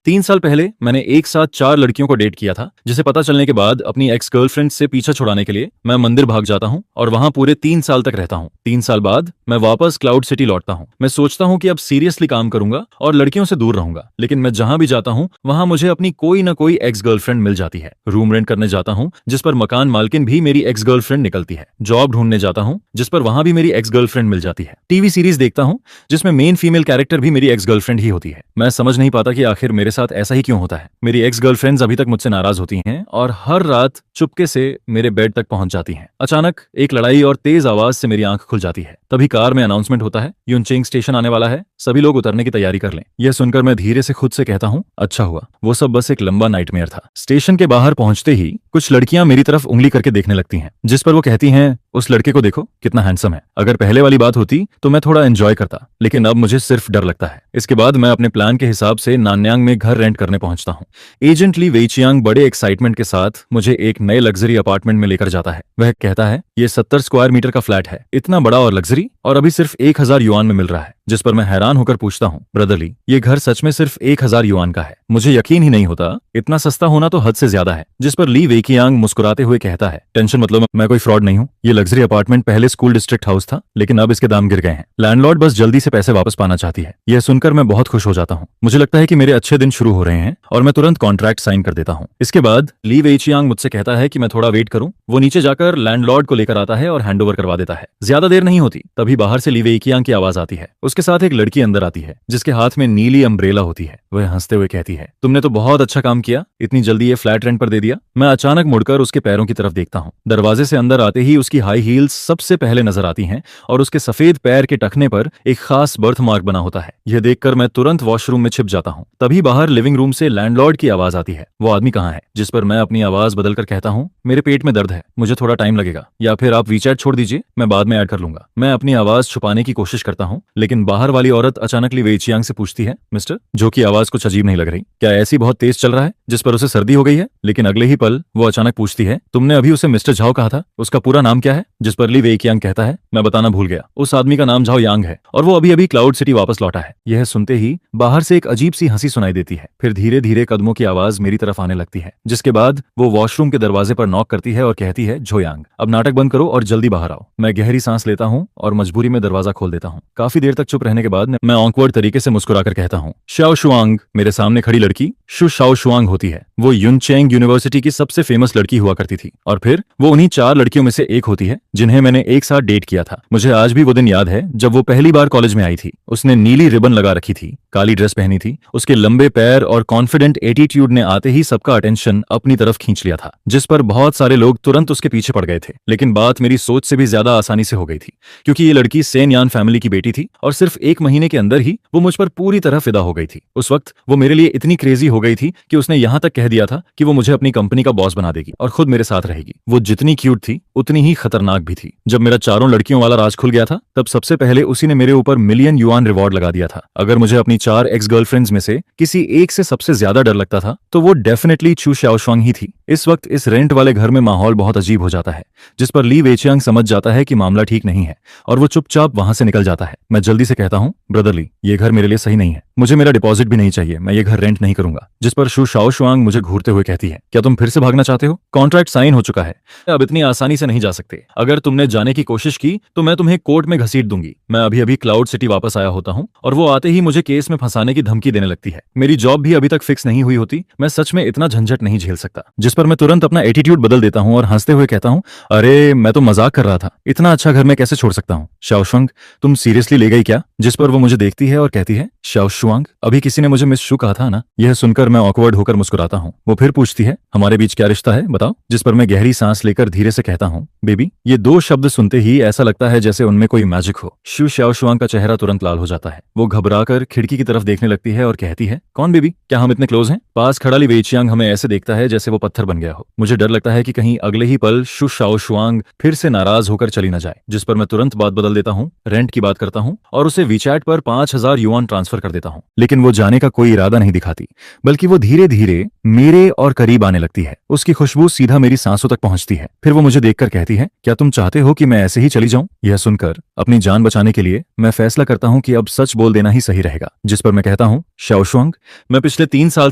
3 साल पहले मैंने एक साथ 4 लड़कियों को डेट किया था, जिसे पता चलने के बाद अपनी एक्स गर्लफ्रेंड से पीछा छुड़ाने के लिए मैं मंदिर भाग जाता हूँ और वहां पूरे 3 साल तक रहता हूँ। 3 साल बाद मैं वापस क्लाउड सिटी लौटता हूँ। मैं सोचता हूँ कि अब सीरियसली काम करूंगा और लड़कियों से दूर रहूंगा, लेकिन मैं जहां भी जाता हूँ वहां मुझे अपनी कोई ना कोई एक्स गर्लफ्रेंड मिल जाती है। रूम रेंट करने जाता हूँ जिस पर मकान मालकिन भी मेरी एक्स गर्लफ्रेंड निकलती है। जॉब ढूंढने जाता हूँ जिस पर वहां भी मेरी एक्स गर्लफ्रेंड मिल जाती है। टीवी सीरीज देखता हूँ जिसमें मेन फीमेल कैरेक्टर भी मेरी एक्स गर्लफ्रेंड ही होती है। मैं समझ नहीं पाता कि आखिर मेरे साथ ऐसा ही क्यों होता है। मेरी एक्स गर्लफ्रेंड्स अभी तक मुझसे नाराज होती हैं और हर रात चुपके से मेरे बेड तक पहुंच जाती हैं। अचानक एक लड़ाई और तेज आवाज से मेरी आंख खुल जाती है। तभी कार में अनाउंसमेंट होता है, युनचेंग स्टेशन आने वाला है, सभी लोग उतरने की तैयारी कर लें। यह सुनकर मैं धीरे से खुद से कहता हूँ, अच्छा हुआ, वो सब बस एक लंबा नाइटमेयर था। स्टेशन के बाहर पहुंचते ही कुछ लड़कियां मेरी तरफ उंगली करके देखने लगती हैं, जिस पर वो कहती हैं, उस लड़के को देखो कितना हैंडसम है। अगर पहले वाली बात होती तो मैं थोड़ा एंजॉय करता, लेकिन अब मुझे सिर्फ डर लगता है। इसके बाद मैं अपने प्लान के हिसाब से नान्यांग में घर रेंट करने पहुंचता हूं। एजेंट ली वेइचियांग बड़े एक्साइटमेंट के साथ मुझे एक नए लग्जरी अपार्टमेंट में लेकर जाता है। वह कहता है, ये 70 स्क्वायर मीटर का फ्लैट है, इतना बड़ा और लग्जरी, और अभी सिर्फ 1000 युआन में मिल रहा है। जिस पर मैं हैरान होकर पूछता हूँ, ब्रदर ली, ये घर सच में सिर्फ 1000 युआन का है? मुझे यकीन ही नहीं होता, इतना सस्ता होना तो हद से ज्यादा है। जिस पर ली वेइचियांग मुस्कुराते हुए कहता है, टेंशन मतलब, मैं कोई फ्रॉड नहीं हूँ। ये लग्जरी अपार्टमेंट पहले स्कूल डिस्ट्रिक्ट हाउस था, लेकिन अब इसके दाम गिर गए हैं। लैंडलॉर्ड बस जल्दी से पैसे वापस पाना चाहती है। यह सुनकर मैं बहुत खुश हो जाता हूँ। मुझे लगता है कि मेरे अच्छे दिन शुरू हो रहे हैं और मैं तुरंत कॉन्ट्रैक्ट साइन कर देता हूँ। इसके बाद ली वेइचियांग मुझसे कहता है कि मैं थोड़ा वेट करूं। वो नीचे जाकर लैंडलॉर्ड को लेकर आता है और हैंडओवर करवा देता है। ज्यादा देर नहीं होती, तभी बाहर से ली वेइचियांग की आवाज आती है। उसके साथ एक लड़की अंदर आती है जिसके हाथ में नीली अम्ब्रेला होती है। वह हंसते हुए कहती है, तुमने तो बहुत अच्छा काम किया, इतनी जल्दी ये फ्लैट रेंट पर दे दिया। मैं अचानक मुड़कर उसके पैरों की तरफ देखता हूँ। दरवाजे से अंदर आते ही उसकी हाई हील्स सबसे पहले नजर आती हैं और उसके सफेद पैर के टखने पर एक खास बर्थ मार्क बना होता है। यह देखकर मैं तुरंत वॉशरूम में छिप जाता हूँ। तभी बाहर लिविंग रूम से लैंडलॉर्ड की आवाज आती है, वो आदमी कहाँ है? जिस पर मैं अपनी आवाज बदलकर कहता हूँ, मेरे पेट में दर्द है, मुझे थोड़ा टाइम लगेगा, या फिर आप वीचैट छोड़ दीजिए, मैं बाद में ऐड कर लूंगा। मैं अपनी आवाज छुपाने की कोशिश करता हूँ, लेकिन बाहर वाली औरत अचानक ली वेइचियांग से पूछती है, मिस्टर, जो की आवाज कुछ अजीब नहीं लग रही, क्या ऐसी बहुत तेज चल रहा है? जिस पर उसे सर्दी हो गई है। लेकिन अगले ही पल वो अचानक पूछती है, तुमने अभी उसे मिस्टर झाओ कहा था, उसका पूरा नाम क्या है? जिस पर ली वेइचियांग कहता है, मैं बताना भूल गया, उस आदमी का नाम झाओ यांग है और वो अभी अभी क्लाउड सिटी वापस लौटा है। यह सुनते ही बाहर से एक अजीब सी हंसी सुनाई देती है। फिर धीरे धीरे कदमों की आवाज मेरी तरफ आने लगती है, जिसके बाद वो वॉशरूम के दरवाजे पर नॉक करती है और कहती है, झोयांग, अब नाटक बंद करो और जल्दी बाहर आओ। मैं गहरी सांस लेता हूँ और मजबूरी में दरवाजा खोल देता हूँ। काफी देर तक चुप रहने के बाद मैं ऑकवर्ड तरीके से मुस्कुराकर कहता हूँ, शाओ शुआंग। मेरे सामने खड़ी लड़की शु शाओ शुआंग होती है। वो युनचेंग यूनिवर्सिटी की सबसे फेमस लड़की हुआ करती थी और फिर वो उन्हीं 4 लड़कियों में से एक होती है जिन्हें मैंने एक साथ डेट किया था। मुझे आज भी वो दिन याद है जब वो पहली बार कॉलेज में आई थी। उसने नीली रिबन लगा रखी थी, काली ड्रेस पहनी थी। उसके लंबे पैर और कॉन्फिडेंट एटीट्यूड ने आते ही सबका अटेंशन अपनी तरफ खींच लिया था, जिस पर बहुत सारे लोग तुरंत उसके पीछे पड़ गए थे। लेकिन बात मेरी सोच से भी ज्यादा आसानी से हो गई थी, क्योंकि ये लड़की सेन यान फैमिली की बेटी थी और सिर्फ 1 महीने के अंदर ही वो मुझ पर पूरी तरह फिदा हो गई थी। उस वक्त वो मेरे लिए इतनी क्रेजी हो गई थी कि उसने यहाँ तक कह दिया था कि वो मुझे अपनी कंपनी का बॉस बना देगी और खुद मेरे साथ रहेगी। वो जितनी क्यूट थी उतनी ही खतरनाक भी थी। जब मेरा 4 लड़कियों वाला राज खुल गया था, तब सबसे पहले उसी ने मेरे ऊपर मिलियन युआन रिवॉर्ड लगा दिया था। अगर मुझे अपनी 4 एक्स गर्लफ्रेंड्स में से किसी एक से सबसे ज्यादा डर लगता था तो वो डेफिनेटली चू शाओशुआंग ही थी। इस वक्त इस रेंट वाले घर में माहौल बहुत अजीब हो जाता है, जिस पर ली वेइचियांग समझ जाता है कि मामला ठीक नहीं है और वो चुपचाप वहां से निकल जाता है। मैं जल्दी से कहता हूँ, ब्रदर ली, ये घर मेरे लिए सही नहीं है, मुझे मेरा डिपॉजिट भी नहीं चाहिए, मैं ये घर रेंट नहीं करूंगा। जिस पर शु शाओशुआंग मुझे घूरते हुए कहती है, क्या तुम फिर से भागना चाहते हो? कॉन्ट्रैक्ट साइन हो चुका है, अब इतनी आसानी से नहीं जा सकते। अगर तुमने जाने की कोशिश की तो मैं तुम्हें कोर्ट में घसीट दूंगी। मैं अभी अभी क्लाउड सिटी वापस आया होता हूँ और वो आते ही मुझे केस में फंसाने की धमकी देने लगती है। मेरी जॉब भी अभी तक फिक्स नहीं हुई होती, मैं सच में इतना झंझट नहीं झेल सकता। जिस पर मैं तुरंत अपना एटीट्यूड बदल देता हूँ और हंसते हुए कहता हूँ, अरे मैं तो मजाक कर रहा था, इतना अच्छा घर मैं कैसे छोड़ सकता हूँ? शाओशुआंग, तुम सीरियसली ले गई क्या? जिस पर वो मुझे देखती है और कहती है, शाओशुआंग, अभी किसी ने मुझे मिस शू कहा था ना? यह सुनकर मैं ऑकवर्ड होकर मुस्कुराता हूँ। वो फिर पूछती है, हमारे बीच क्या रिश्ता है, बताओ। जिस पर मैं गहरी सांस लेकर धीरे से कहता हूँ, बेबी। ये 2 शब्द सुनते ही ऐसा लगता है जैसे उनमें कोई मैजिक हो। शु शाओशुआंग का चेहरा तुरंत लाल हो जाता है। वो घबराकर खिड़की की तरफ देखने लगती है और कहती है, कौन बेबी, क्या हम इतने क्लोज हैं? पास खड़ा ली वेइचियांग हमें ऐसे देखता है जैसे वो पत्थर बन गया हो। मुझे डर लगता है कि कहीं अगले ही पल शु शाओशुआंग फिर से नाराज होकर चली न जाए। जिस पर मैं तुरंत बात बदल देता हूँ, रेंट की बात करता हूँ और उसे वीचैट पर 5000 युआन ट्रांसफर कर देता हूँ। लेकिन वो जाने का कोई इरादा नहीं दिखाती, बल्कि वो धीरे धीरे मेरे और करीब आने लगती है। उसकी खुशबू सीधा मेरी सांसों तक पहुंचती है। फिर वो मुझे देखकर कहती है, क्या तुम चाहते हो कि मैं ऐसे ही चली जाऊं? यह सुनकर अपनी जान बचाने के लिए मैं फैसला करता हूं कि अब सच बोल देना ही सही रहेगा। जिस पर मैं कहता हूं, शाओशुआंग, मैं पिछले 3 साल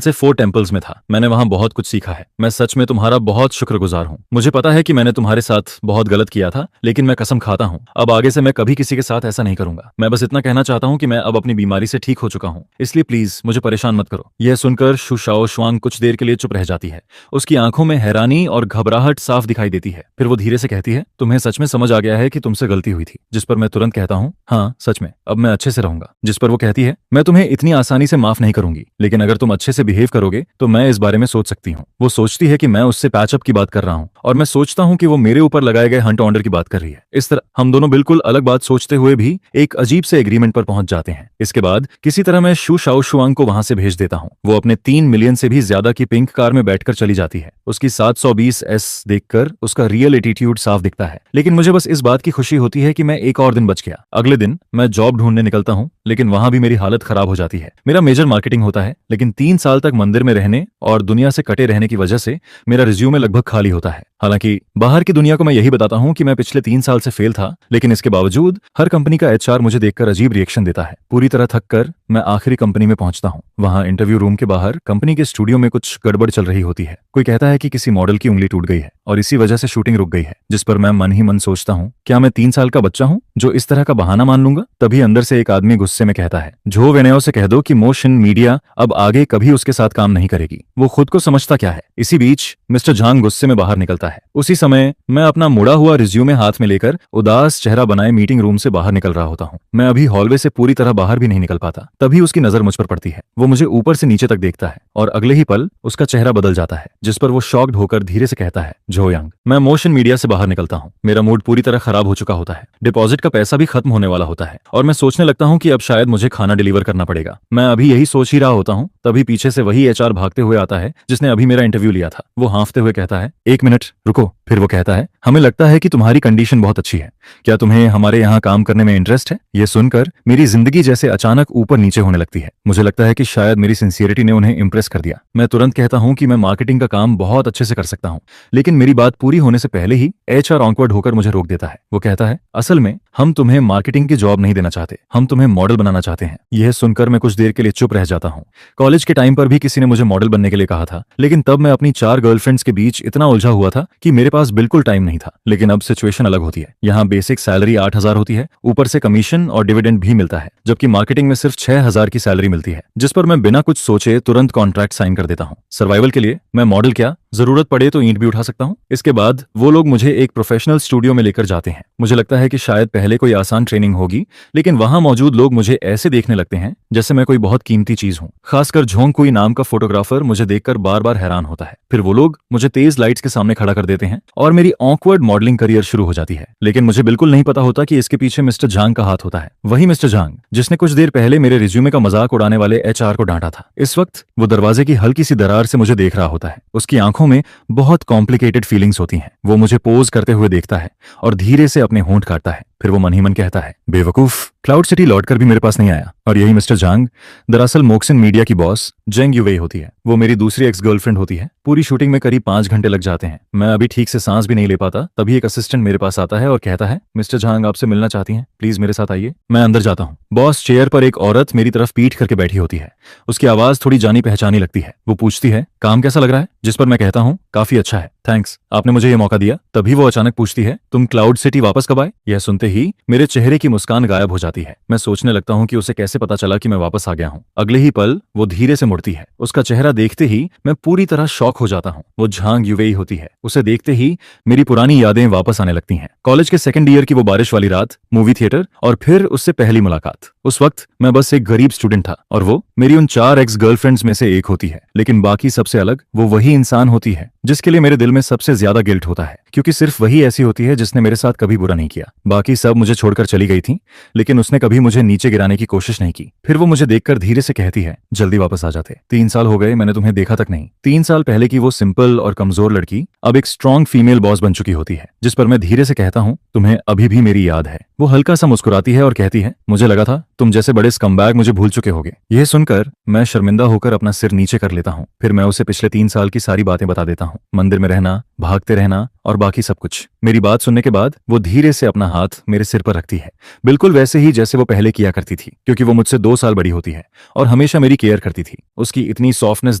से 4 टेम्पल्स में था। मैंने वहां बहुत कुछ सीखा है। मैं सच में तुम्हारा बहुत शुक्रगुजार हूँ। मुझे पता है कि मैंने तुम्हारे साथ बहुत गलत किया था, लेकिन मैं कसम खाता हूँ अब आगे से मैं कभी किसी के साथ ऐसा नहीं करूंगा। मैं बस इतना कहना चाहता हूँ कि मैं अब अपनी बीमारी से ठीक हो चुका हूँ, इसलिए प्लीज मुझे परेशान मत करो। यह सुनकर शु शाओशुआंग कुछ देर के लिए चुप रह जाती है। उसकी आंखों में हैरानी और घबराहट साफ दिखाई देती है। फिर वो धीरे से कहती है, तुम्हें सच में समझ आ गया है कि तुमसे गलती हुई थी? जिस पर मैं तुरंत कहता हूँ, हाँ सच में, अब मैं अच्छे से रहूंगा। जिस पर वो कहती है, मैं तुम्हें इतनी आसानी से माफ नहीं करूंगी, लेकिन अगर तुम अच्छे से बिहेव करोगे तो मैं इस बारे में सोच सकती हूँ। वो सोचती है कि मैं उससे पैचअप की बात कर रहा हूँ और मैं सोचता हूँ कि वो मेरे ऊपर लगाए गए हंट ऑर्डर की बात कर रही है। इस तरह हम दोनों बिल्कुल अलग बात सोचते हुए भी एक अजीब से एग्रीमेंट पर पहुंच जाते हैं। इसके बाद किसी तरह मैं शु शाओशुआंग को वहां से भेज देता हूँ। वो अपने 3 मिलियन से भी ज्यादा की पिंक कार में बैठकर चली जाती है। उसकी 720S देखकर उसका रियल एटीट्यूड साफ दिखता है, लेकिन मुझे बस इस बात की खुशी होती है कि मैं एक और दिन बच गया। अगले दिन मैं जॉब ढूंढने निकलता हूँ, लेकिन वहां भी मेरी हालत खराब हो जाती है। मेरा मेजर मार्केटिंग होता है, लेकिन 3 साल तक मंदिर में रहने और दुनिया से कटे रहने की वजह से मेरा रिज्यूमे लगभग खाली होता है। हालांकि बाहर की दुनिया को मैं यही बताता हूँ कि मैं पिछले 3 साल से फेल था, लेकिन इसके बावजूद हर कंपनी का HR मुझे देखकर अजीब रिएक्शन देता है। पूरी तरह थक कर मैं आखिरी कंपनी में पहुंचता हूँ। वहां इंटरव्यू रूम के बाहर कंपनी के स्टूडियो में कुछ गड़बड़ चल रही होती है। कोई कहता है कि किसी मॉडल की उंगली टूट गई है और इसी वजह से शूटिंग रुक गई है। जिस पर मैं मन ही मन सोचता हूँ, क्या मैं 3 साल का बच्चा हूँ जो इस तरह का बहाना मान लूंगा? तभी अंदर से एक आदमी गुस्से में कहता है, झो वेनेओ से कह दो कि मोशन मीडिया अब आगे कभी उसके साथ काम नहीं करेगी। वो खुद को समझता क्या है। इसी बीच मिस्टर झांग गुस्से में बाहर निकलता है। उसी समय मैं अपना मुड़ा हुआ रिज्यूमे हाथ में लेकर उदास चेहरा बनाए मीटिंग रूम से बाहर निकल रहा होता हूँ। मैं अभी हॉलवे से पूरी तरह बाहर भी नहीं निकल पाता। तभी उसकी नजर मुझ पर पड़ती है। वो मुझे ऊपर से नीचे तक देखता है और अगले ही पल उसका चेहरा बदल जाता है, जिस पर वो शॉक्ड होकर धीरे से कहता है, झो यांग। मैं मोशन मीडिया से बाहर निकलता हूँ। मेरा मूड पूरी तरह खराब हो चुका होता है। डिपॉजिट का पैसा भी खत्म होने वाला होता है और मैं सोचने लगता हूँ कि अब शायद मुझे खाना डिलीवर करना पड़ेगा। मैं अभी यही सोच ही रहा होता हूँ, तभी पीछे से वही HR भागते हुए आता है जिसने अभी मेरा इंटरव्यू लिया था। वो हाँफते हुए कहता है, 1 मिनट रुको। फिर वो कहता है, हमें लगता है कि तुम्हारी कंडीशन बहुत अच्छी है। क्या तुम्हें हमारे यहाँ काम करने में इंटरेस्ट है? ये सुनकर मेरी जिंदगी जैसे अचानक ऊपर नीचे होने लगती है। मुझे लगता है कि शायद मेरी सिंसियरिटी ने उन्हें इंप्रेस कर दिया। मैं तुरंत कहता हूँ कि मैं मार्केटिंग का काम बहुत अच्छे से कर सकता हूँ, लेकिन मेरी बात पूरी होने से पहले ही HR ऑकवर्ड होकर मुझे रोक देता है। वो कहता है, असल में हम तुम्हें मार्केटिंग की जॉब नहीं देना चाहते, हम तुम्हें मॉडल बनाना चाहते हैं। यह सुनकर मैं कुछ देर के लिए चुप रह जाता हूँ। कॉलेज के टाइम पर भी किसी ने मुझे मॉडल बनने के लिए कहा था, लेकिन तब मैं अपनी 4 गर्लफ्रेंड्स के बीच इतना उलझा हुआ था कि मेरे पास बिल्कुल टाइम नहीं था। लेकिन अब सिचुएशन अलग होती है। यहाँ बेसिक सैलरी 8,000 होती है, ऊपर से कमीशन और डिविडेंड भी मिलता है, जबकि मार्केटिंग में सिर्फ 6,000 की सैलरी मिलती है, जिस पर मैं बिना कुछ सोचे तुरंत कॉन्ट्रैक्ट साइन कर देता हूँ। सर्वाइवल के लिए मैं मॉडल क्या, जरूरत पड़े तो ईंट भी उठा सकता हूँ। इसके बाद वो लोग मुझे एक प्रोफेशनल स्टूडियो में लेकर जाते हैं। मुझे लगता है कि शायद पहले कोई आसान ट्रेनिंग होगी, लेकिन वहां मौजूद लोग मुझे ऐसे देखने लगते हैं जैसे मैं कोई बहुत कीमती चीज हूँ। खासकर झोंग कुई नाम का फोटोग्राफर मुझे देखकर बार बार हैरान होता है। फिर वो लोग मुझे तेज लाइट्स के सामने खड़ा कर देते हैं और मेरी ऑकवर्ड मॉडलिंग करियर शुरू हो जाती है। लेकिन मुझे बिल्कुल नहीं पता होता कि इसके पीछे मिस्टर झांग का हाथ होता है। वही मिस्टर झांग जिसने कुछ देर पहले मेरे रिज्यूमे का मजाक उड़ाने वाले HR को डांटा था। इस वक्त वो दरवाजे की हल्की सी दरार से मुझे देख रहा होता है। उसकी आंखों में बहुत कॉम्प्लिकेटेड फीलिंग्स होती हैं। वो मुझे पोज करते हुए देखता है और धीरे से अपने होंठ काटता है। फिर वो मन ही मन कहता है, बेवकूफ, क्लाउड सिटी लौटकर भी मेरे पास नहीं आया। और यही मिस्टर झांग दरअसल मोक्सिन मीडिया की बॉस जेंग युवेई होती है। वो मेरी दूसरी एक्स गर्लफ्रेंड होती है। पूरी शूटिंग में करीब 5 घंटे लग जाते हैं। मैं अभी ठीक से सांस भी नहीं ले पाता। तभी एक असिस्टेंट मेरे पास आता है और कहता है, मिस्टर झांग आपसे मिलना चाहती हैं, प्लीज मेरे साथ आइए। मैं अंदर जाता हूँ। बॉस चेयर पर एक औरत मेरी तरफ पीठ करके बैठी होती है। उसकी आवाज थोड़ी जानी पहचानी लगती है। वो पूछती है, काम कैसा लग रहा है? जिस पर मैं कहता हूँ, काफी अच्छा है, थैंक्स, आपने मुझे ये मौका दिया। तभी वो अचानक पूछती है, तुम क्लाउड सिटी वापस कब आए? यह सुनते ही मेरे चेहरे की मुस्कान गायब हो जाती है। मैं सोचने लगता हूँ कि उसे कैसे पता चला कि मैं वापस आ गया हूँ। अगले ही पल वो धीरे से मुड़ती है। उसका चेहरा देखते ही मैं पूरी तरह शॉक हो जाता हूँ। वो झांग युवेई होती है। उसे देखते ही मेरी पुरानी यादें वापस आने लगती हैं। कॉलेज के 2nd ईयर की वो बारिश वाली रात, मूवी थिएटर और फिर उससे पहली मुलाकात। उस वक्त मैं बस एक गरीब स्टूडेंट था और वो मेरी उन 4 एक्स गर्लफ्रेंड्स में से एक होती है। लेकिन बाकी सबसे अलग वो वही इंसान होती है जिसके लिए मेरे दिल में सबसे ज्यादा गिल्ट होता है, क्योंकि सिर्फ वही ऐसी होती है जिसने मेरे साथ कभी बुरा नहीं किया। बाकी सब मुझे छोड़कर चली गई थी, लेकिन उसने कभी मुझे नीचे गिराने की कोशिश नहीं की। फिर वो मुझे देखकर धीरे से कहती है, जल्दी वापस आ जाते, 3 साल हो गए मैंने तुम्हें देखा तक नहीं। 3 साल पहले की वो सिंपल और कमजोर लड़की अब एक स्ट्रॉन्ग फीमेल बॉस बन चुकी होती है। जिस पर मैं धीरे से कहता हूँ, तुम्हें अभी भी मेरी याद है। वो हल्का सा मुस्कुराती है और कहती है, मुझे लगा था तुम जैसे बड़े स्कमबैग मुझे भूल चुके होगे। यह सुनकर मैं शर्मिंदा होकर अपना सिर नीचे कर लेता हूँ। फिर मैं उसे पिछले 3 साल की सारी बातें बता देता हूँ। मंदिर में रहना, भागते रहना और बाकी सब कुछ। मेरी बात सुनने के बाद वो धीरे से अपना हाथ मेरे सिर पर रखती है, बिल्कुल वैसे ही जैसे वो पहले किया करती थी, क्योंकि वो मुझसे 2 साल बड़ी होती है और हमेशा मेरी केयर करती थी। उसकी इतनी सॉफ्टनेस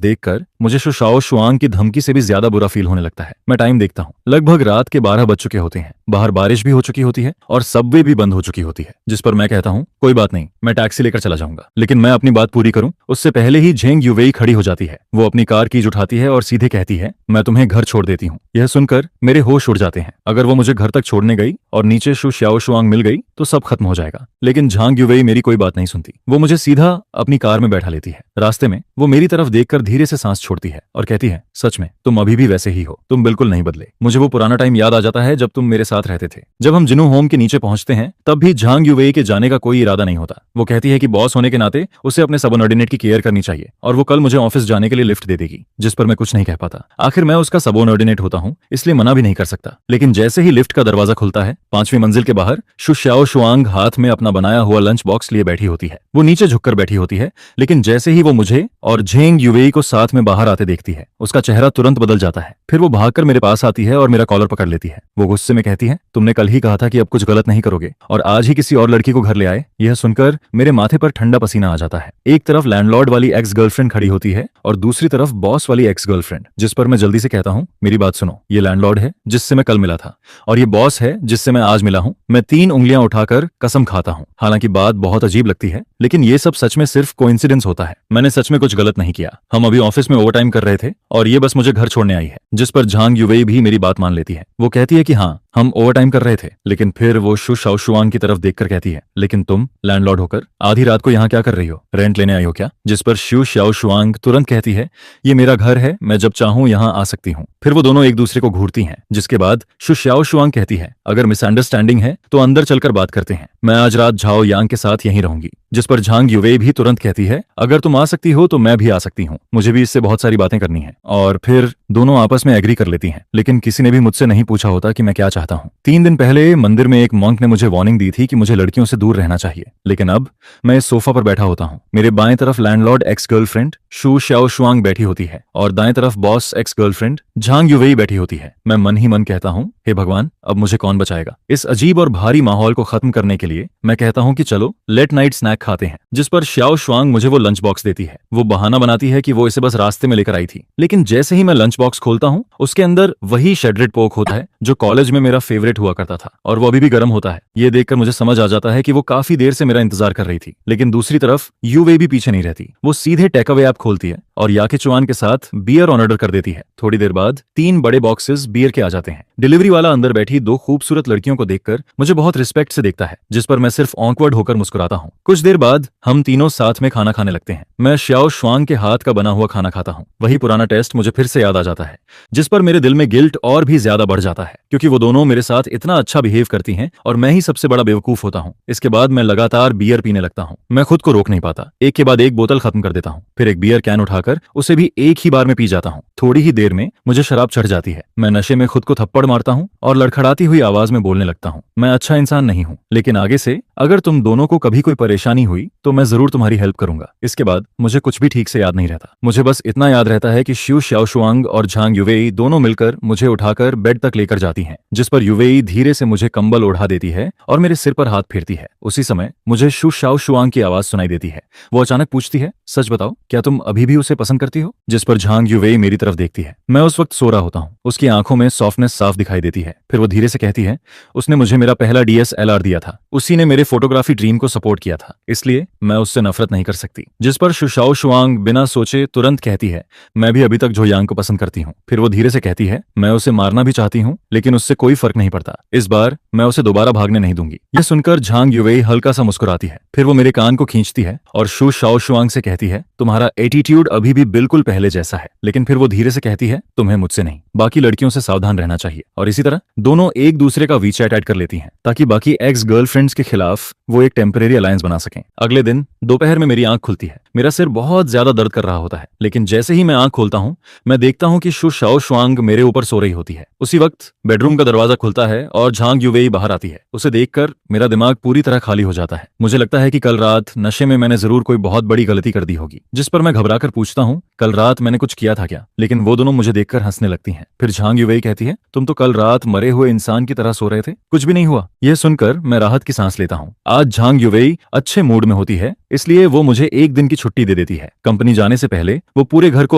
देखकर मुझे शुशाओ शुआंग की धमकी से भी ज्यादा बुरा फील होने लगता है। मैं टाइम देखता हूँ, लगभग रात के 12 बज चुके होते हैं। बाहर बारिश भी हो चुकी होती है और सबवे भी बंद हो चुकी होती है, जिस पर मैं कहता हूँ कोई बात नहीं, मैं टैक्सी लेकर चला जाऊंगा। लेकिन मैं अपनी बात पूरी करूं उससे पहले ही झेंग युवेई खड़ी हो जाती है। वो अपनी कार कीज उठाती है और सीधे कहती है, मैं तुम्हें घर छोड़ देती हूँ। यह सुनकर मेरे होश उड़ जाते हैं। अगर वो मुझे घर तक छोड़ने गई और नीचे शु श्याओ शुआंग मिल गई तो सब खत्म हो जाएगा। लेकिन झांग युवेई मेरी कोई बात नहीं सुनती। वो मुझे सीधा अपनी कार में बैठा लेती है। रास्ते में वो मेरी तरफ देखकर धीरे से सांस छोड़ती है और कहती है, सच में तुम अभी भी वैसे ही हो, तुम बिल्कुल नहीं बदले। मुझे वो पुराना टाइम याद आ जाता है जब तुम मेरे साथ रहते थे। जब हम जिनु होम के नीचे पहुंचते हैं तब भी झांग युवेई के जाने का कोई इरादा नहीं होता। वो कहती है कि बॉस होने के नाते उसे अपने सबऑर्डिनेट की केयर करनी चाहिए और वो कल मुझे ऑफिस जाने के लिए लिफ्ट दे देगी, जिस पर मैं कुछ नहीं कह पाता। आखिर मैं उसका सबऑर्डिनेट होता हूँ, इसलिए मना भी नहीं कर सकता। लेकिन जैसे ही लिफ्ट का दरवाजा खुलता है, 5वीं मंजिल के बाहर शु श्याओ शुआंग हाथ में अपना बनाया हुआ लंच बॉक्स लिए बैठी होती है। वो नीचे झुककर बैठी होती है, लेकिन जैसे ही वो मुझे और झेंग युवेई को साथ में बाहर आते देखती है, उसका चेहरा तुरंत बदल जाता है। फिर वो भागकर मेरे पास आती है और मेरा कॉलर पकड़ लेती है। वो गुस्से में कहती है, तुमने कल ही कहा था कि अब कुछ गलत नहीं करोगे और आज ही किसी और लड़की को घर ले आए। यह सुनकर मेरे माथे पर ठंडा पसीना आ जाता है। एक तरफ लैंडलॉर्ड वाली एक्स गर्लफ्रेंड खड़ी होती है और दूसरी तरफ बॉस वाली एक्स गर्लफ्रेंड, जिस पर मैं जल्दी से कहता हूँ, मेरी बात सुनो, ये लैंडलॉर्ड है जिससे मैं कल मिला था और ये बॉस है जिससे मैं आज मिला हूँ। मैं 3 उंगलियां उठाकर कसम खाता हूँ। हालांकि बात बहुत अजीब लगती है, लेकिन ये सब सच में सिर्फ कोइंसिडेंस होता है। मैंने सच में कुछ गलत नहीं किया। हम अभी ऑफिस में ओवरटाइम कर रहे थे और ये बस मुझे घर छोड़ने आई है। जिस पर झांग युवेई भी मेरी बात मान लेती है। वो कहती है कि हाँ, हम ओवरटाइम कर रहे थे। लेकिन फिर वो शु शाओ शुआंग की तरफ देखकर कहती है, लेकिन तुम लैंडलॉर्ड होकर आधी रात को यहाँ क्या कर रही हो? रेंट लेने आई हो क्या? जिस पर शु शाओ शुआंग तुरंत कहती है, ये मेरा घर है, मैं जब चाहूं यहाँ आ सकती हूँ। फिर वो दोनों एक दूसरे को घूरती हैं, जिसके बाद शु शाओ शुआंग कहती है, अगर मिसअंडरस्टैंडिंग है तो अंदर चलकर बात करते हैं, मैं आज रात झाओ यांग के साथ यहीं रहूंगी। जिस पर झांग युवेई भी तुरंत कहती है, अगर तुम आ सकती हो तो मैं भी आ सकती हूँ, मुझे भी इससे बहुत सारी बातें करनी है। और फिर दोनों आपस में एग्री कर लेती हैं। लेकिन किसी ने भी मुझसे नहीं पूछा होता कि मैं क्या चाहता हूँ। 3 दिन पहले मंदिर में एक मॉन्क ने मुझे वार्निंग दी थी कि मुझे लड़कियों से दूर रहना चाहिए, लेकिन अब मैं इस सोफा पर बैठा होता हूँ। मेरे बाएं तरफ लैंडलॉर्ड एक्स गर्लफ्रेंड शु श्याओ शुआंग बैठी होती है और दाएं तरफ बॉस एक्स गर्लफ्रेंड झांग युवेई बैठी होती है। मैं मन ही मन कहता हूँ, हे भगवान, अब मुझे कौन बचाएगा? इस अजीब और भारी माहौल को खत्म करने के लिए मैं कहता हूँ कि चलो लेट नाइट स्नैक खाते हैं। जिस पर श्याओ शुआंग मुझे वो लंच बॉक्स देती है। वो बहाना बनाती है कि वो इसे बस रास्ते में लेकर आई थी। लेकिन जैसे ही मैं लंच बॉक्स खोलता हूँ, उसके अंदर वही शेड्रेड पोर्क होता है जो कॉलेज में मेरा फेवरेट हुआ करता था, और वो अभी भी गर्म होता है। ये देखकर मुझे समझ आ जाता है कि वो काफी देर से मेरा इंतजार कर रही थी। लेकिन दूसरी तरफ युवे भी पीछे नहीं रहती। वो सीधे टेक अवे ऐप खोलती है और याके चुआन के साथ बियर ऑर्डर कर देती है। थोड़ी देर बाद 3 बड़े बॉक्सेस बियर के आ जाते हैं। डिलीवरी वाला अंदर बैठी 2 खूबसूरत लड़कियों को देखकर मुझे बहुत रिस्पेक्ट से देखता है, जिस पर मैं सिर्फ ऑकवर्ड होकर मुस्कुराता हूँ। कुछ देर बाद हम तीनों साथ में खाना खाने लगते हैं। मैं श्याओ शुआंग के हाथ का बना हुआ खाना खाता हूँ। वही पुराना टेस्ट मुझे फिर से याद आ जाता है, जिस पर मेरे दिल में गिल्ट और भी ज्यादा बढ़ जाता है, क्योंकि वो दोनों मेरे साथ इतना अच्छा बिहेव करती हैं और मैं ही सबसे बड़ा बेवकूफ होता हूँ। इसके बाद मैं लगातार बियर पीने लगता हूँ। मैं खुद को रोक नहीं पाता। एक के बाद एक बोतल खत्म कर देता हूँ। फिर एक बियर कैन उठाकर उसे भी एक ही बार में पी जाता हूँ। थोड़ी ही देर में मुझे शराब चढ़ जाती है। मैं नशे में खुद को थप्पड़ मारता हूँ और लड़खड़ाती हुई आवाज में बोलने लगता हूँ, मैं अच्छा इंसान नहीं हूँ, लेकिन आगे से अगर तुम दोनों को कभी कोई परेशानी हुई तो मैं जरूर तुम्हारी हेल्प करूंगा। इसके बाद मुझे कुछ भी ठीक से याद नहीं रहता। मुझे बस इतना याद रहता है कि शु श्याओ शुआंग और झांग युवेई दोनों मिलकर मुझे उठाकर बेड तक लेकर जाती हैं, जिस पर युवेई धीरे से मुझे कंबल ओढ़ा देती है और मेरे सिर पर हाथ फेरती है। उसी समय मुझे शु श्याओ शुआंग की आवाज सुनाई देती है। वो अचानक पूछती है, सच बताओ, क्या तुम अभी भी उसे पसंद करती हो? जिस पर झांग युवेई मेरी तरफ देखती है। मैं उस वक्त सो रहा होता हूँ। उसकी आंखों में सॉफ्टनेस साफ दिखाई देती है। फिर वो धीरे से कहती है, उसने मुझे मेरा पहला DSLR दिया था, उसी ने मेरे फोटोग्राफी ड्रीम को सपोर्ट किया था, इसलिए मैं उससे नफरत नहीं कर सकती। जिस पर शु श्याओ शुआंग बिना सोचे तुरंत कहती है, मैं भी अभी तक जो यांग को पसंद करती हूँ। फिर वो धीरे से कहती है, मैं उसे मारना भी चाहती हूँ, लेकिन उससे कोई फर्क नहीं पड़ता। इस बार मैं उसे दोबारा भागने नहीं दूंगी। यह सुनकर झांग युवेई हल्का सा मुस्कुराती है। फिर वो मेरे कान को खींचती है और शु श्याओ शुआंग से कहती है, तुम्हारा एटीट्यूड अभी भी बिल्कुल पहले जैसा है। लेकिन फिर वो धीरे से कहती है, तुम्हें मुझसे नहीं, बाकी लड़कियों से सावधान रहना चाहिए। और इसी तरह दोनों एक दूसरे का वीचैट ऐड कर लेती हैं, ताकि बाकी एक्स गर्लफ्रेंड्स के खिलाफ वो एक टेम्परेरी अलायंस बना सकें। अगले दिन दोपहर में मेरी आंख खुलती है। मेरा सिर बहुत ज्यादा दर्द कर रहा होता है, लेकिन जैसे ही मैं आंख खोलता हूँ मैं देखता हूँ कि शु शाओ शुआंग मेरे ऊपर सो रही होती है। उसी वक्त बेडरूम का दरवाजा खुलता है और झांग युवेई बाहर आती है। उसे देखकर मेरा दिमाग पूरी तरह खाली हो जाता है। मुझे लगता है कि कल रात नशे में मैंने जरूर कोई बहुत बड़ी गलती कर दी होगी, जिस पर मैं घबराकर पूछता हूँ कल रात मैंने कुछ किया था क्या। लेकिन वो दोनों मुझे देखकर हंसने लगती हैं। फिर झांग युवेई कहती है, तुम तो कल रात मरे हुए इंसान की तरह सो रहे थे, कुछ भी नहीं हुआ। यह सुनकर मैं राहत की सांस लेता हूँ। आज झांग युवेई अच्छे मूड में होती है, इसलिए वो मुझे एक दिन की छुट्टी दे देती है। कंपनी जाने से पहले वो पूरे घर को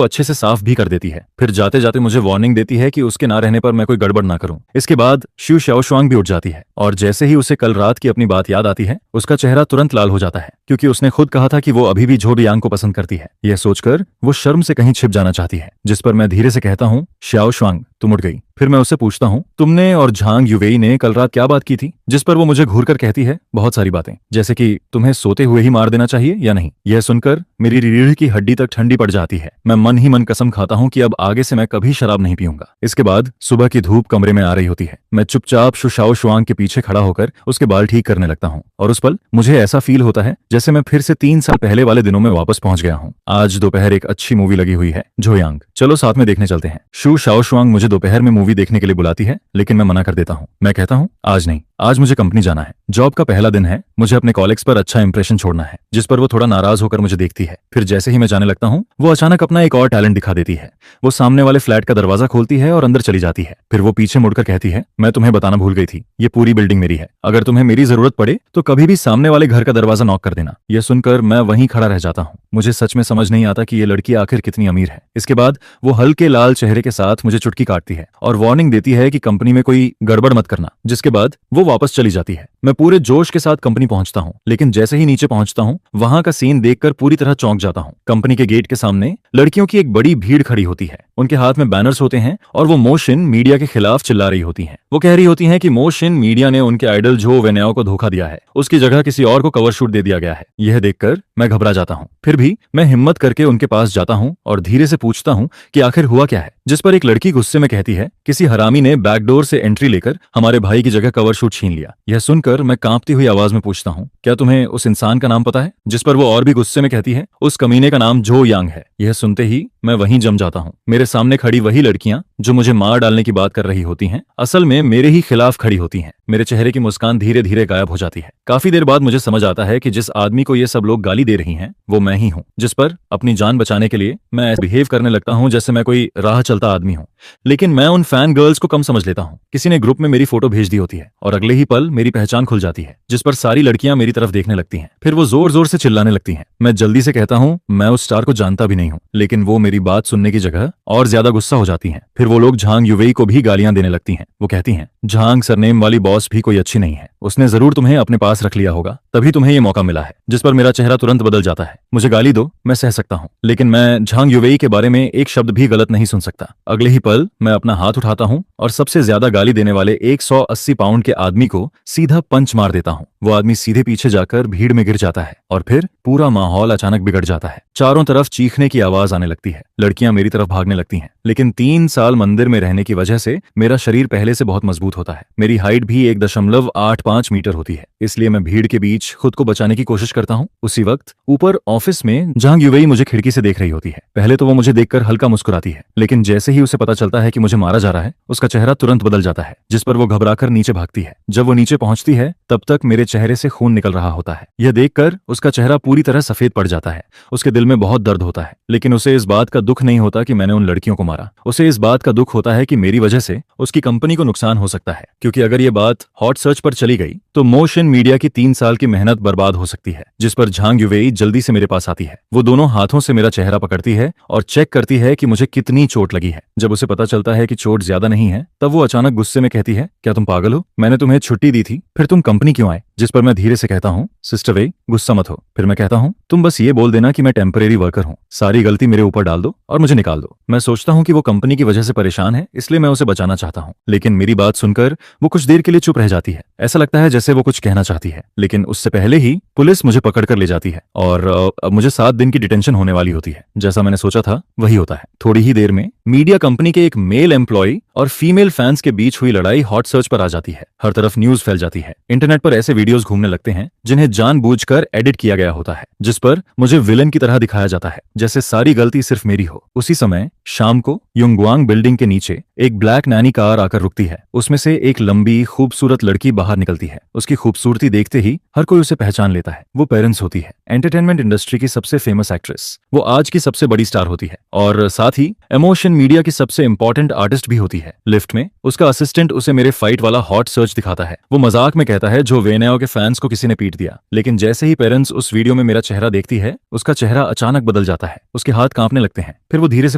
अच्छे से साफ भी कर देती है। फिर जाते जाते मुझे वार्निंग देती है कि उसके ना रहने पर मैं कोई गड़बड़ ना करूं। इसके बाद शु शाओशुआंग भी उठ जाती है और जैसे ही उसे कल रात की अपनी बात याद आती है उसका चेहरा तुरंत लाल हो जाता है, क्योंकि उसने खुद कहा था कि वो अभी भी झो बियांग को पसंद करती है। यह सोचकर वो शर्म से कहीं छिप जाना चाहती है, जिस पर मैं धीरे से कहता हूँ, शाओशुआंग तुम उठ गई। फिर मैं उससे पूछता हूँ, तुमने और झांग युवेई ने कल रात क्या बात की थी। जिस पर वो मुझे घूरकर कहती है, बहुत सारी बातें, जैसे कि तुम्हें सोते हुए ही मार देना चाहिए या नहीं। यह सुनकर मेरी रीढ़ की हड्डी तक ठंडी पड़ जाती है। मैं मन ही मन कसम खाता हूँ कि अब आगे से मैं कभी शराब नहीं पीऊंगा। इसके बाद सुबह की धूप कमरे में आ रही होती है। मैं चुपचाप शु शाओशुआंग के पीछे खड़ा होकर उसके बाल ठीक करने लगता हूँ और उस पल मुझे ऐसा फील होता है जैसे मैं फिर से 3 साल पहले वाले दिनों में वापस पहुंच गया हूँ। आज दोपहर एक अच्छी मूवी लगी हुई है, झोयांग, चलो साथ में देखने चलते हैं। शु शाओशुआंग मुझे दोपहर में मूवी देखने के लिए बुलाती है, लेकिन मैं मना कर देता हूँ। मैं कहता हूँ, आज नहीं, आज मुझे कंपनी जाना है। जॉब का पहला दिन है, मुझे अपने कॉलेग्स पर अच्छा इंप्रेशन छोड़ना है। जिस पर वो थोड़ा नाराज होकर मुझे देखती है। फिर जैसे ही मैं जाने लगता हूँ वो अचानक अपना एक और टैलेंट दिखा देती है। वो सामने वाले फ्लैट का दरवाजा खोलती है और अंदर चली जाती है। फिर वो पीछे मुड़कर कहती है, मैं तुम्हें बताना भूल गई थी, ये पूरी बिल्डिंग मेरी है। अगर तुम्हें मेरी जरूरत पड़े तो कभी भी सामने वाले घर का दरवाजा नॉक कर देना। यह सुनकर मैं वहीं खड़ा रह जाता हूँ। मुझे सच में समझ नहीं आता कि ये लड़की आखिर कितनी अमीर है। इसके बाद वो हल्के लाल चेहरे के साथ मुझे चुटकी काटती है और वार्निंग देती है कि कंपनी में कोई गड़बड़ मत करना। जिसके बाद वो वापस चली जाती है। मैं पूरे जोश के साथ कंपनी पहुंचता हूँ, लेकिन जैसे ही नीचे पहुंचता हूँ वहां का सीन देखकर पूरी तरह चौंक जाता हूँ। कंपनी के गेट के सामने लड़कियों की एक बड़ी भीड़ खड़ी होती है। उनके हाथ में बैनर्स होते हैं और वो मोशिन मीडिया के खिलाफ चिल्ला रही होती हैं। वो कह रही होती हैं कि मोशिन मीडिया ने उनके आइडल झो वेन्याओ को धोखा दिया है, उसकी जगह किसी और को कवर शूट दे दिया गया है। यह देखकर मैं घबरा जाता हूँ। फिर भी मैं हिम्मत करके उनके पास जाता हूँ और धीरे से पूछता हूँ कि आखिर हुआ क्या है। जिस पर एक लड़की गुस्से में कहती है, किसी हरामी ने बैकडोर से एंट्री लेकर हमारे भाई की जगह कवर शूट छीन लिया। यह सुनकर मैं कांपती हुई आवाज में पूछता हूँ, क्या तुम्हें उस इंसान का नाम पता है। जिस पर वो और भी गुस्से में कहती है, उस कमीने का नाम झो यांग है। यह सुनते ही मैं वहीं जम जाता हूँ। मेरे सामने खड़ी वही लड़कियां जो मुझे मार डालने की बात कर रही होती हैं, असल में मेरे ही खिलाफ खड़ी होती हैं। मेरे चेहरे की मुस्कान धीरे धीरे गायब हो जाती है। काफी देर बाद मुझे समझ आता है कि जिस आदमी को ये सब लोग गाली दे रही हैं वो मैं ही हूँ। जिस पर अपनी जान बचाने के लिए मैं ऐसे बिहेव करने लगता हूँ जैसे मैं कोई राह चलता आदमी हूँ। लेकिन मैं उन फैन गर्ल्स को कम समझ लेता हूँ। किसी ने ग्रुप में मेरी फोटो भेज दी होती है और अगले ही पल मेरी पहचान खुल जाती है, जिस पर सारी लड़कियां मेरी तरफ देखने लगती हैं। फिर वो जोर जोर से चिल्लाने लगती हैं। मैं जल्दी से कहता हूँ, मैं उस स्टार को जानता भी नहीं हूँ, लेकिन वो मेरी बात सुनने की जगह और ज्यादा गुस्सा हो जाती हैं। फिर वो लोग झांग युवेई को भी गालियां देने लगती हैं। वो कहती हैं, झांग सरनेम वाली बॉस भी कोई अच्छी नहीं है, उसने जरूर तुम्हें अपने पास रख लिया होगा, तभी तुम्हें ये मौका मिला है। जिस पर मेरा चेहरा तुरंत बदल जाता है। मुझे गाली दो, मैं सह सकता हूँ, लेकिन मैं झांग युवेई के बारे में एक शब्द भी गलत नहीं सुन सकता। अगले ही पल मैं अपना हाथ उठाता हूँ और सबसे ज्यादा गाली देने वाले 180 पाउंड के आदमी को सीधा पंच मार देता हूँ। वो आदमी सीधे पीछे जाकर भीड़ में गिर जाता है और फिर पूरा माहौल अचानक बिगड़ जाता है। चारों तरफ चीखने की आवाज आने लगती है। लड़कियां मेरी तरफ भागने लगती हैं। लेकिन 3 साल मंदिर में रहने की वजह से मेरा शरीर पहले से बहुत मजबूत होता है। मेरी हाइट भी 1.85 मीटर होती है, इसलिए मैं भीड़ के बीच खुद को बचाने की कोशिश करता हूँ। उसी वक्त ऊपर ऑफिस में झांग युवेई मुझे खिड़की से देख रही होती है। पहले तो वो मुझे देखकर हल्का मुस्कुराती है, लेकिन जैसे ही उसे पता चलता है कि मुझे मारा जा रहा है उसका चेहरा तुरंत बदल जाता है, जिस पर वो घबराकर नीचे भागती है। जब वो नीचे पहुंचती है तब तक मेरे चेहरे से खून निकल रहा होता है। यह देखकर उसका चेहरा पूरी तरह सफेद पड़ जाता है। उसके दिल में बहुत दर्द होता है, लेकिन उसे इस बात का दुख नहीं होता कि मैंने उन लड़कियों को मारा। उसे इस बात का दुख होता है कि मेरी वजह से उसकी कंपनी को नुकसान हो सकता है, क्योंकि अगर ये बात हॉट सर्च पर चली गई तो मोशन मीडिया की 3 साल की मेहनत बर्बाद हो सकती है। जिस पर झांग युवेई जल्दी से मेरे पास आती है। वो दोनों हाथों से मेरा चेहरा पकड़ती है और चेक करती है कि मुझे कितनी चोट लगी है। जब उसे पता चलता है कि चोट ज्यादा नहीं है तब वो अचानक गुस्से में कहती है, क्या तुम पागल हो, मैंने तुम्हें छुट्टी दी थी, फिर तुम कंपनी क्यों आए। जिस पर मैं धीरे से कहता हूँ, सिस्टर वेई गुस्सा मत हो। फिर मैं कहता हूँ, तुम बस ये बोल देना कि मैं टेम्परेरी वर्कर हूँ, सारी गलती मेरे ऊपर डाल दो और मुझे निकाल दो। मैं सोचता हूँ कि वो कंपनी की वजह से परेशान है, इसलिए मैं उसे बचाना चाहता हूँ, लेकिन मेरी बात सुनकर वो कुछ देर के लिए चुप रह जाती है। ऐसा लगता है जैसे वो कुछ कहना चाहती है, लेकिन उससे पहले ही पुलिस मुझे पकड़ कर ले जाती है और अब मुझे 7 दिन की डिटेंशन होने वाली होती है। जैसा मैंने सोचा था वही होता है। थोड़ी ही देर में मीडिया कंपनी के एक मेल एम्प्लॉय और फीमेल फैंस के बीच हुई लड़ाई हॉट सर्च पर आ जाती है। हर तरफ न्यूज फैल जाती है। इंटरनेट पर ऐसे वीडियोस घूमने लगते हैं जिन्हें जानबूझकर एडिट किया गया होता है, जिस पर मुझे विलेन की तरह दिखाया जाता है, जैसे सारी गलती सिर्फ मेरी हो। उसी समय शाम को युंगवांग बिल्डिंग के नीचे एक ब्लैक नैनी कार आकर रुकती है। उसमें से एक लंबी खूबसूरत लड़की बाहर निकलती है। उसकी खूबसूरती देखते ही हर कोई उसे पहचान लेता है। वो पेरेंट्स होती है, एंटरटेनमेंट इंडस्ट्री की सबसे फेमस एक्ट्रेस। वो आज की सबसे बड़ी स्टार होती है और साथ ही इमोशन मीडिया की सबसे इंपॉर्टेंट आर्टिस्ट भी होती है। लिफ्ट में उसका असिस्टेंट उसे मेरे फाइट वाला हॉट सर्च दिखाता है। वो मजाक में कहता है जो वेनेओ के फैंस को किसी ने पीट दिया, लेकिन जैसे ही पेरेंट्स उस वीडियो में मेरा चेहरा देखती है, उसका चेहरा अचानक बदल जाता है। उसके हाथ कांपने लगते हैं। फिर वो धीरे से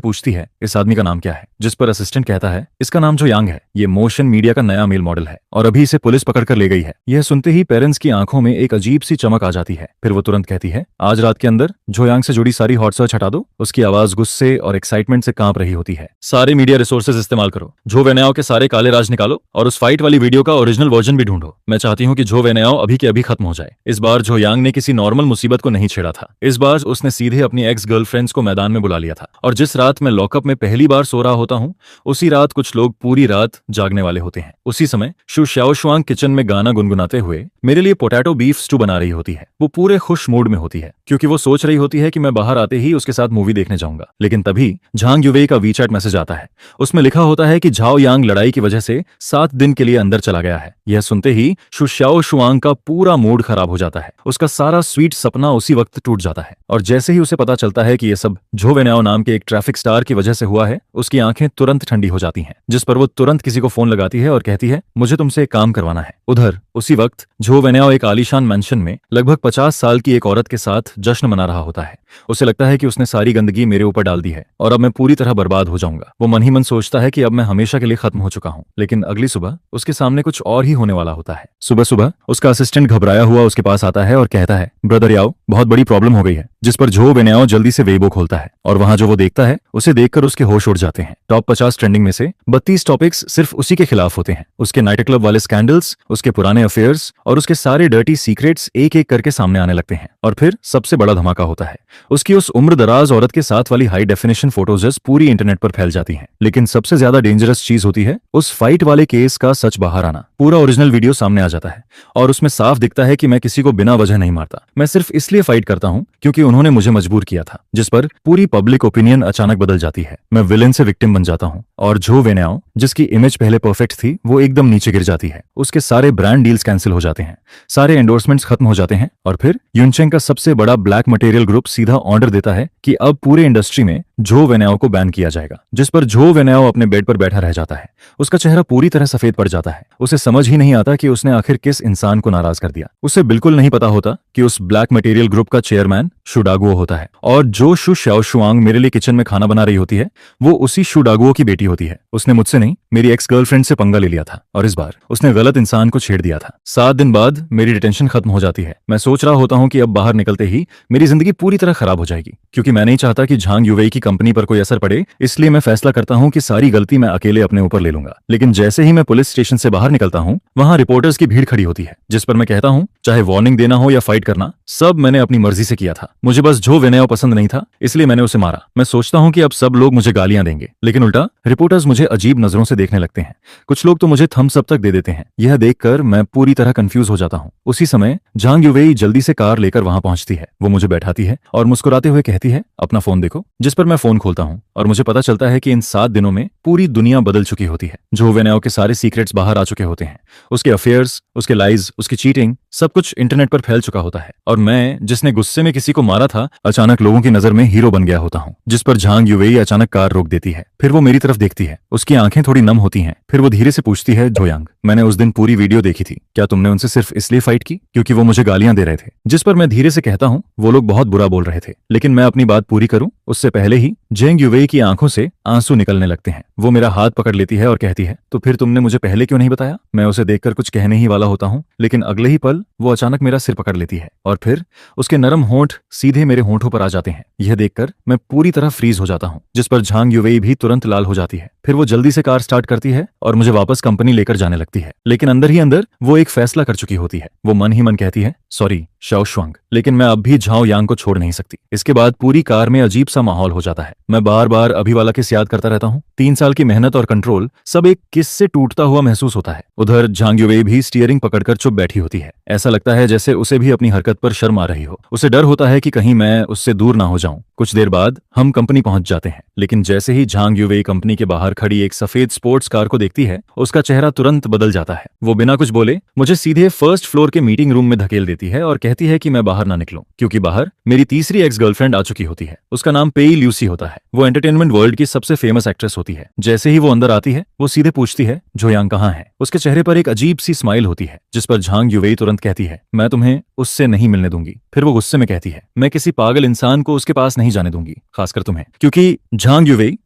पूछती है इस आदमी का नाम क्या है, जिस पर असिस्टेंट कहता है इसका नाम जो यांग है। ये मोशन मीडिया का नया मेल मॉडल है और अभी इसे पुलिस पकड़ कर ले गई है। यह सुनते ही पेरेंट्स की आंखों में एक अजीब सी चमक आ जाती है। फिर वो तुरंत कहती है आज रात के अंदर जो यांग से जुड़ी सारी हॉट सर्च हटा दो। उसकी आवाज गुस्से और एक्साइटमेंट से कांप रही होती है। सारे मीडिया रिसोर्सेज इस्तेमाल करो, जो वेनेओ के सारे काले राज निकालो और उस फाइट वाली वीडियो का ओरिजिनल वर्जन भी ढूंढो। मैं चाहती हूँ कि जो वेनेओ अभी के अभी खत्म हो जाए। इस बार जो यांग ने किसी नॉर्मल मुसीबत को नहीं छेड़ा था। इस बार उसने सीधे अपनी एक्स गर्लफ्रेंड्स को मैदान में बुला लिया था। और जिस रात मैं लॉकअप में पहली बार सो रहा होता हूँ, उसी रात कुछ लोग पूरी रात जागने वाले होते हैं। उसी समय शु शाओशुआंग किचन में गाना गुनगुनाते हुए मेरे लिए पोटैटो बीफ स्टू बना रही होती है। वो पूरे खुश मूड में होती है क्योंकि वो सोच रही होती है कि मैं बाहर आते ही उसके साथ मूवी देखने जाऊंगा। लेकिन तभी झांग युवेई का वीचैट मैसेज आता है। उसमें लिखा होता है कि झाओ यांग लड़ाई की वजह से 7 दिन के लिए अंदर चला गया है। यह सुनते ही शु शाओशुआंग का पूरा मूड खराब हो जाता है। उसका सारा स्वीट सपना उसी वक्त टूट जाता है और जैसे ही उसे पता चलता है कि यह सब झो वेनेओ नाम के एक ट्रैफिक स्टार की वजह से हुआ है, उसकी आंखें तुरंत ठंडी हो जाती हैं। जिस पर वो तुरंत किसी को फोन लगाती है और कहती है मुझे तुमसे एक काम करवाना है। उधर उसी वक्त झो वेनेओ एक आलीशान मैंशन में लगभग 50 साल की एक औरत के साथ जश्न मना रहा होता है। उसे लगता है कि उसने सारी गंदगी मेरे ऊपर डाल दी है और अब मैं पूरी तरह बर्बाद हो जाऊंगा। वो मन ही मन सोचता है कि अब मैं हमेशा के लिए खत्म हो चुका हूं। लेकिन अगली सुबह उसके सामने कुछ और ही होने वाला होता है। सुबह सुबह उसका असिस्टेंट घबराया हुआ उसके पास आता है और कहता है ब्रदर याओ, बहुत बड़ी प्रॉब्लम हो गई है। जिस पर झो वेनेओ जल्दी से वेबो खोलता है और वहां जो वो देखता है उसे देखकर उसके होश उड़ जाते हैं। टॉप 50 ट्रेंडिंग में से 32 टॉपिक्स सिर्फ उसी के खिलाफ होते हैं। उसके नाइट क्लब वाले स्कैंडल्स, उसके पुराने अफेयर्स और उसके सारे डर्टी सीक्रेट्स एक एक करके सामने आने लगते हैं। और फिर सबसे बड़ा धमाका होता है। उसकी उस उम्रदराज औरत के साथ वाली हाई डेफिनेशन फोटोज पूरी इंटरनेट पर फैल जाती हैं। लेकिन सबसे ज्यादा डेंजरस चीज होती है उस फाइट वाले केस का सच बाहर आना। पूरा ओरिजिनल वीडियो सामने आ जाता है और उसमें साफ दिखता है कि मैं किसी को बिना वजह नहीं मारता। मैं सिर्फ इसलिए फाइट करता हूं क्योंकि उन्होंने मुझे मजबूर किया था। जिस पर पूरी पब्लिक ओपिनियन अचानक बदल जाती है। मैं विलेन से विक्टिम बन जाता हूं और झो वेनेओ, जिसकी इमेज पहले परफेक्ट थी, वो एकदम नीचे गिर जाती है। उसके सारे ब्रांड डील्स कैंसिल हो जाते हैं, सारे एंडोर्समेंट्स खत्म हो जाते हैं और फिर यूनचेंग का सबसे बड़ा ब्लैक मटेरियल ग्रुप सीधा ऑर्डर देता है कि अब पूरे इंडस्ट्री में झो वेनेओ को बैन किया जाएगा। जिस पर झो वेनेओ अपने बेड पर बैठा रह जाता है। उसका चेहरा पूरी तरह सफेद पड़ जाता है। उसे समझ ही नहीं आता कि उसने आखिर किस इंसान को नाराज कर दिया। उसे बिल्कुल नहीं पता होता कि उस ब्लैक मटेरियल ग्रुप का चेयरमैन शु डागुओ होता है और जो शु शाओशुआंग मेरे लिए किचन में खाना बना रही होती है, वो उसी शु डागुओ की बेटी होती है। उसने मुझसे नहीं, मेरी एक्स गर्लफ्रेंड से पंगा ले लिया था और इस बार उसने गलत इंसान को छेड़ दिया था। 7 दिन बाद मेरी डिटेंशन खत्म हो जाती है। मैं सोच रहा होता हूं कि अब बाहर निकलते ही मेरी जिंदगी पूरी तरह खराब हो जाएगी क्योंकि मैं नहीं चाहता कि झांग युवेई की कंपनी पर कोई असर पड़े। इसलिए मैं फैसला करता हूं कि सारी गलती मैं अकेले अपने ऊपर ले लूंगा। लेकिन जैसे ही मैं पुलिस स्टेशन से बाहर निकलता हूं, वहां रिपोर्टर्स की भीड़ खड़ी होती है। जिस पर मैं कहता हूं चाहे वार्निंग देना हो या फाइट करना, सब मैंने अपनी मर्जी से किया था। मुझे बस झो वेनेओ पसंद नहीं था, इसलिए मैंने उसे मारा। मैं सोचता हूं कि अब सब लोग मुझे गालियां देंगे, लेकिन उल्टा रिपोर्टर्स मुझे अजीब नजरों से देखने लगते हैं। कुछ लोग तो मुझे थम्स अप तक दे देते हैं। यह देखकर मैं पूरी तरह कंफ्यूज हो जाता हूं। उसी समय झांग युवेई जल्दी से कार लेकर वहां पहुंचती है। वो मुझे बैठाती है और मुस्कुराते हुए कहती है अपना फोन देखो। जिस पर मैं फोन खोलता हूं और मुझे पता चलता है कि इन 7 दिनों में पूरी दुनिया बदल चुकी होती है। झो वेनेओ के सारे सीक्रेट्स बाहर आ चुके होते हैं। उसके अफेयर्स, उसके लाइज, उसकी चीटिंग, सब कुछ इंटरनेट पर फैल चुका होता है और मैं, जिसने गुस्से में किसी को मारा था, अचानक लोगों की नजर में हीरो बन गया होता हूं। जिस पर झांग युवेई अचानक कार रोक देती है। फिर वो मेरी तरफ देखती है। उसकी आंखें थोड़ी नम होती हैं। फिर वो धीरे से पूछती है झोयांग, मैंने उस दिन पूरी वीडियो देखी थी, क्या तुमने उनसे सिर्फ इसलिए फाइट की क्योंकि वो मुझे गालियां दे रहे थे? जिस पर मैं धीरे से कहता हूं वो लोग बहुत बुरा बोल रहे थे, लेकिन मैं अपनी बात पूरी करूं उससे पहले ही झांग युवेई की आंखों से आंसू निकलने लगते हैं। वो मेरा हाथ पकड़ लेती है और कहती है तो फिर तुमने मुझे पहले क्यों नहीं बताया? मैं उसे देखकर कुछ कहने ही वाला होता हूं, लेकिन अगले ही पल वो अचानक मेरा सिर पकड़ लेती है और फिर उसके नरम होंठ सीधे मेरे होंठों पर आ जाते हैं। यह देखकर मैं पूरी तरह फ्रीज हो जाता हूं। जिस पर झांग युवेई भी तुरंत लाल हो जाती है। फिर वो जल्दी से कार स्टार्ट करती है और मुझे वापस कंपनी लेकर जाने लगती है। लेकिन अंदर ही अंदर वो एक फैसला कर चुकी होती है। वो मन ही मन कहती है सॉरी शाओशुआंग, लेकिन मैं अब भी झाओ यांग को छोड़ नहीं सकती। इसके बाद पूरी कार में अजीब सा माहौल हो जाता है। मैं बार बार अभी वाला किस याद करता रहता हूँ। 3 साल की मेहनत और कंट्रोल सब एक किस से टूटता हुआ महसूस होता है। उधर झांग युवेई भी स्टीयरिंग पकड़कर चुप बैठी होती है। ऐसा लगता है जैसे उसे भी अपनी हरकत पर शर्म आ रही हो। उसे डर होता है कि कहीं मैं उससे दूर ना हो जाऊं। कुछ देर बाद हम कंपनी पहुंच जाते हैं, लेकिन जैसे ही झांग युवेई कंपनी के बाहर खड़ी एक सफेद स्पोर्ट्स कार को देखती है, उसका चेहरा तुरंत बदल जाता है। वो बिना कुछ बोले मुझे सीधे फर्स्ट फ्लोर के मीटिंग रूम में धकेल देती है और कहती है कि मैं बाहर ना निकलूं, क्योंकि बाहर मेरी तीसरी एक्स गर्लफ्रेंड आ चुकी होती है। उसका नाम पेई ल्यूसी होता है। वो एंटरटेनमेंट वर्ल्ड की सबसे फेमस एक्ट्रेस होती है। जैसे ही वो अंदर आती है, वो सीधे पूछती है, जोयांग कहाँ है? उसके चेहरे पर एक अजीब सी स्माइल होती है, जिस पर झांग युवेई तुरंत कहती है, मैं तुम्हें उससे नहीं मिलने दूंगी। फिर वो गुस्से में कहती है, मैं किसी पागल इंसान को उसके पास नहीं जाने दूंगी, खासकर तुम्हें। क्योंकि झांग युवेई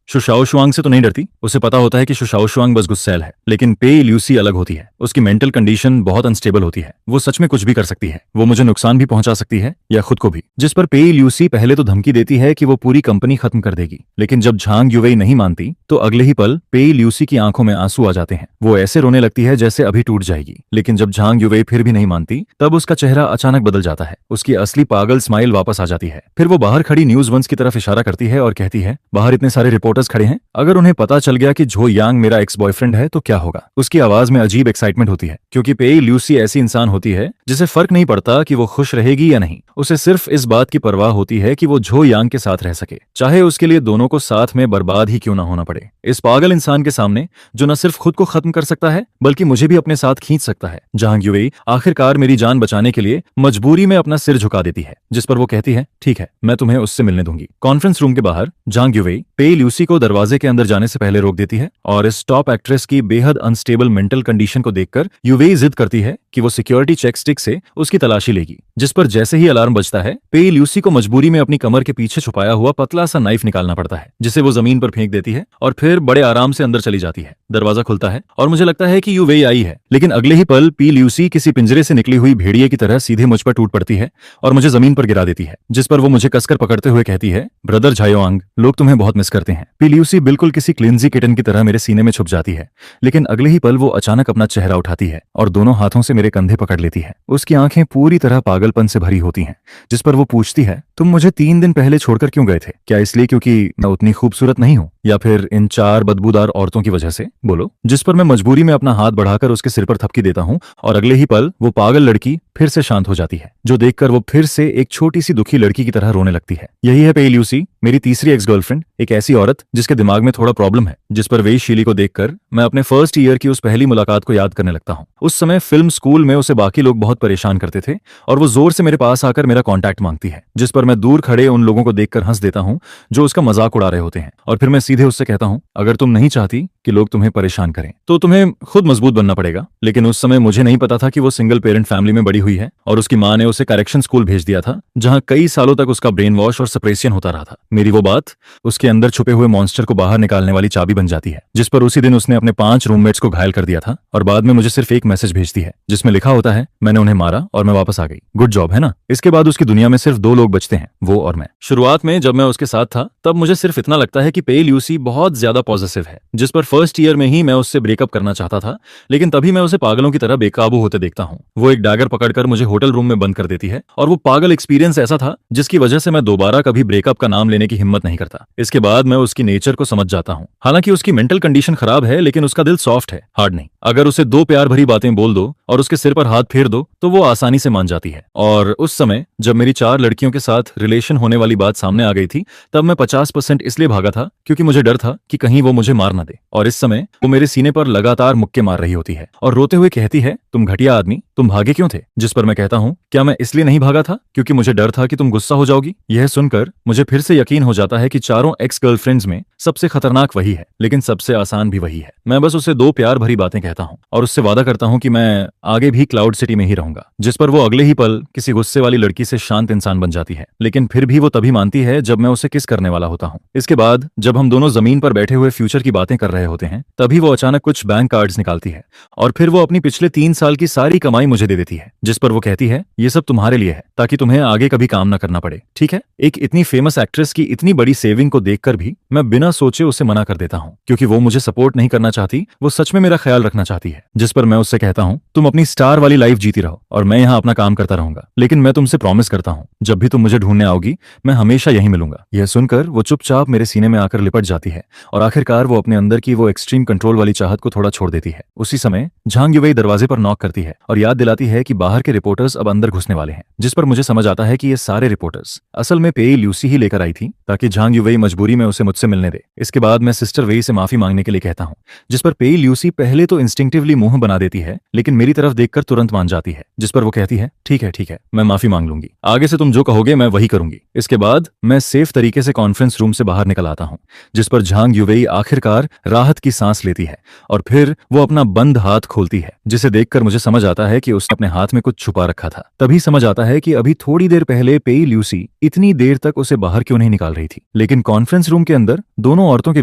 शुशाओ शुआंग से तो नहीं डरती। उसे पता होता है कि शुशाओ शुआंग बस गुस्सैल है, लेकिन पेई ल्यूसी अलग होती है। उसकी मेंटल कंडीशन बहुत अनस्टेबल होती है। वो सच में कुछ भी कर सकती है। वो मुझे नुकसान भी पहुंचा सकती है या खुद को भी। जिस पर पेई ल्यूसी पहले तो धमकी देती है कि वो पूरी कंपनी खत्म कर देगी, लेकिन जब झांग युवेई नहीं मानती तो अगले ही पल पेई ल्यूसी की आंखों में आंसू आ जाते हैं। वो ऐसे रोने लगती है जैसे अभी टूट जाएगी। लेकिन जब झांग युवेई फिर भी नहीं मानती, तब उसका चेहरा अचानक बदल जाता है। उसकी असली पागल स्माइल वापस आ जाती है। फिर वो बाहर खड़ी न्यूज वंस की तरफ इशारा करती है और कहती है, बाहर इतने सारे रिपोर्टर्स खड़े हैं, अगर उन्हें पता चल गया कि जो यांग मेरा एक्स बॉयफ्रेंड है तो क्या होगा? उसकी आवाज में अजीब एक्साइटमेंट होती है, क्योंकि पेई ल्यूसी ऐसी इंसान होती है जिसे फर्क नहीं पड़ता कि वो खुश रहेगी या नहीं। उसे सिर्फ इस बात की परवाह होती है कि वो जो यांग के साथ रह सके, चाहे उसके लिए दोनों को साथ में बर्बाद ही क्यों ना होना पड़े। इस पागल इंसान के सामने, जो न सिर्फ खुद को खत्म कर सकता है बल्कि मुझे भी अपने साथ खींच सकता है, झांग युवेई आखिरकार मेरी जान बचाने के लिए मजबूरी में अपना सिर झुका देती है। जिस पर वो कहती है, ठीक है, मैं तुम्हें उससे मिलने दूंगी। कॉन्फ्रेंस रूम के बाहर झांग युवेई पेई ल्यूसी को दरवाजे के अंदर जाने से पहले रोक देती है और इस टॉप एक्ट्रेस की बेहद अनस्टेबल मेंटल कंडीशन को देखकर युवेई जिद करती है कि वो सिक्योरिटी चेक स्टिक से उसकी तलाशी लेगी। जिस पर जैसे ही अलार्म बजता है, पेई ल्यूसी को मजबूरी में अपनी कमर के पीछे छुपाया हुआ पतला सा नाइफ निकालना पड़ता है, जिसे वो जमीन पर फेंक देती है और फिर बड़े आराम से अंदर चली जाती है। दरवाजा खुलता है और मुझे लगता है कि युवेई आई है, लेकिन अगले ही पल पी ल्यूसी किसी पिंजरे से निकली हुई भेड़िए की तरह सीधे मुझ पर टूट पड़ती है और मुझे जमीन पर गिरा देती है। जिस पर वो मुझे कसकर पकड़ते हुए कहती है, ब्रदर झायोआंग, लोग तुम्हें बहुत मिस करते हैं। पी ल्यूसी बिल्कुल किसी क्लिंजी किटन की तरह मेरे सीने में छुप जाती है, लेकिन अगले ही पल वो अचानक अपना चेहरा उठाती है और दोनों हाथों से मेरे कंधे पकड़ लेती है। उसकी आंखें पूरी तरह पागलपन से भरी होती हैं। जिस पर वो पूछती है, तुम मुझे 3 दिन पहले छोड़कर क्यों गए थे? क्या इसलिए क्योंकि मैं उतनी खूबसूरत नहीं हूं, या फिर इन 4 बदबूदार औरतों की वजह से? बोलो। जिस पर मैं मजबूरी में अपना हाथ बढ़ाकर उसके सिर पर थपकी देता हूं और अगले ही पल वो पागल लड़की फिर से शांत हो जाती है, जो देखकर वो फिर से एक छोटी सी दुखी लड़की की तरह रोने लगती है। यही है पेई ल्यूसी, मेरी तीसरी एक्स गर्लफ्रेंड, एक ऐसी औरत जिसके दिमाग में थोड़ा प्रॉब्लम है। जिस पर वेई शीली को देखकर मैं अपने फर्स्ट ईयर की उस पहली मुलाकात को याद करने लगता हूं। उस समय फिल्म स्कूल में उसे बाकी लोग बहुत परेशान करते थे और वो जोर से मेरे पास आकर मेरा कॉन्टैक्ट मांगती है, जिस पर मैं दूर खड़े उन लोगों को देखकर हंस देता हूं जो उसका मजाक उड़ा रहे होते हैं। और फिर मैं सीधे उससे कहता हूं, अगर तुम नहीं चाहती कि लोग तुम्हें परेशान करें तो तुम्हें खुद मजबूत बनना पड़ेगा। लेकिन उस समय मुझे नहीं पता था कि वो सिंगल पेरेंट फैमिली में बड़ी हुई है और उसकी माँ ने उसे करेक्शन स्कूल भेज दिया था, जहां कई सालों तक उसका ब्रेन वॉश और सप्रेशन होता रहा था। मेरी वो बात उसके अंदर छुपे हुए मॉन्स्टर को बाहर निकालने वाली चाबी बन जाती है, जिस पर उसी दिन उसने अपने 5 रूममेट्स को घायल कर दिया था और बाद में मुझे सिर्फ एक मैसेज भेजती है जिसमें लिखा होता है, मैंने उन्हें मारा और मैं वापस आ गई। गुड जॉब, है ना? इसके बाद उसकी दुनिया में सिर्फ 2 लोग बचते हैं, वो और मैं। शुरुआत में जब मैं उसके साथ था तब मुझे सिर्फ इतना लगता है कि पेई ल्यूसी बहुत ज्यादा पॉजिटिव है, जिस पर फर्स्ट ईयर में ही मैं उससे ब्रेकअप करना चाहता था, लेकिन तभी मैं उसे पागलों की तरह बेकाबू होते देखता हूँ। वो एक डैगर पकड़कर मुझे होटल रूम में बंद कर देती है और वो पागल एक्सपीरियंस ऐसा था जिसकी वजह से मैं दोबारा कभी ब्रेकअप का नाम लेने की हिम्मत नहीं करता। इसके बाद मैं उसकी नेचर को समझ जाता हूँ। हालांकि उसकी मेंटल कंडीशन खराब है, लेकिन उसका दिल सॉफ्ट है, हार्ड नहीं। अगर उसे 2 प्यार भरी बातें बोल दो और उसके सिर पर हाथ फेर दो तो वो आसानी से मान जाती है। और उस समय जब मेरी 4 लड़कियों के साथ रिलेशन होने वाली बात सामने आ गई थी, तब मैं 50% इसलिए भागा था क्योंकि मुझे डर था कि कहीं वो मुझे मार ना दे। और इस समय वो मेरे सीने पर लगातार मुक्के मार रही होती है और रोते हुए कहती है, तुम घटिया आदमी, तुम भागे क्यों थे? जिस पर मैं कहता हूँ, क्या मैं इसलिए नहीं भागा था क्योंकि मुझे डर था कि तुम गुस्सा हो जाओगी? यह सुनकर मुझे फिर से यकीन हो जाता है कि चारों एक्स गर्लफ्रेंड्स में सबसे खतरनाक वही है, लेकिन सबसे आसान भी वही है। मैं बस उसे 2 प्यार भरी बातें कहता हूँ और उससे वादा करता हूँ कि मैं आगे भी क्लाउड सिटी में ही रहूंगा। जिस पर वो अगले ही पल किसी गुस्से वाली लड़की से शांत इंसान बन जाती है, लेकिन फिर भी वो तभी मानती है जब मैं उसे किस करने वाला होता हूँ। इसके बाद जब हम दोनों जमीन पर बैठे हुए फ्यूचर की बातें कर रहे होते हैं, तभी वो अचानक कुछ बैंक कार्ड्स निकालती है और फिर वो अपनी पिछले 3 साल की सारी कमाई मुझे दे देती है। जिस पर वो कहती है, ये सब तुम्हारे लिए है ताकि तुम्हें आगे कभी काम ना करना पड़े, ठीक है? एक इतनी फेमस एक्ट्रेस की इतनी बड़ी सेविंग को देखकर भी मैं बिना बिना सोचे उसे मना कर देता हूँ, क्योंकि वो मुझे सपोर्ट नहीं करना चाहती, वो सच में मेरा ख्याल रखना चाहती है। जिस पर मैं उससे कहता हूँ, तुम अपनी स्टार वाली लाइफ जीती रहो और मैं यहाँ अपना काम करता रहूंगा, लेकिन मैं तुमसे प्रॉमिस करता हूँ, जब भी तुम मुझे ढूंढने आओगी मैं हमेशा यहीं मिलूंगा। यह सुनकर वो चुपचाप मेरे सीने में आकर लिपट जाती है और आखिरकार वो अपने अंदर की वो एक्सट्रीम कंट्रोल वाली चाहत को थोड़ा छोड़ देती है। उसी समय झांग युवेई दरवाजे पर नॉक करती है और याद दिलाती है कि बाहर के रिपोर्टर्स अब अंदर घुसने वाले हैं। जिस पर मुझे समझ आता है कि ये सारे रिपोर्टर्स असल में पेई ल्यूसी ही लेकर आई थी, ताकि झांग युवेई मजबूरी में उसे मुझसे मिलने दे। इसके बाद मैं सिस्टर वेई से माफी मांगने के लिए कहता हूँ, जिस पर पेई ल्यूसी पहले तो इंस्टिंक्टिवली मुंह बना देती है, लेकिन मेरी तरफ देखकर तुरंत मान जाती है। जिस पर वो कहती है, ठीक है, मैं माफी मांग लूंगी, आगे से तुम जो कहोगे मैं वही करूंगी। इसके बाद मैं सेफ तरीके से कॉन्फ्रेंस रूम से बाहर निकल आता हूँ, जिस पर झांग युवेई आखिरकार राहत की सांस लेती है और फिर वो अपना बंद हाथ खोलती है, जिसे देखकर मुझे समझ आता है कि उसने अपने हाथ में कुछ छुपा रखा था। तभी समझ आता है कि अभी थोड़ी देर पहले पेई ल्यूसी इतनी देर तक उसे बाहर क्यों नहीं निकाल रही थी। लेकिन कॉन्फ्रेंस रूम के अंदर दोनों औरतों के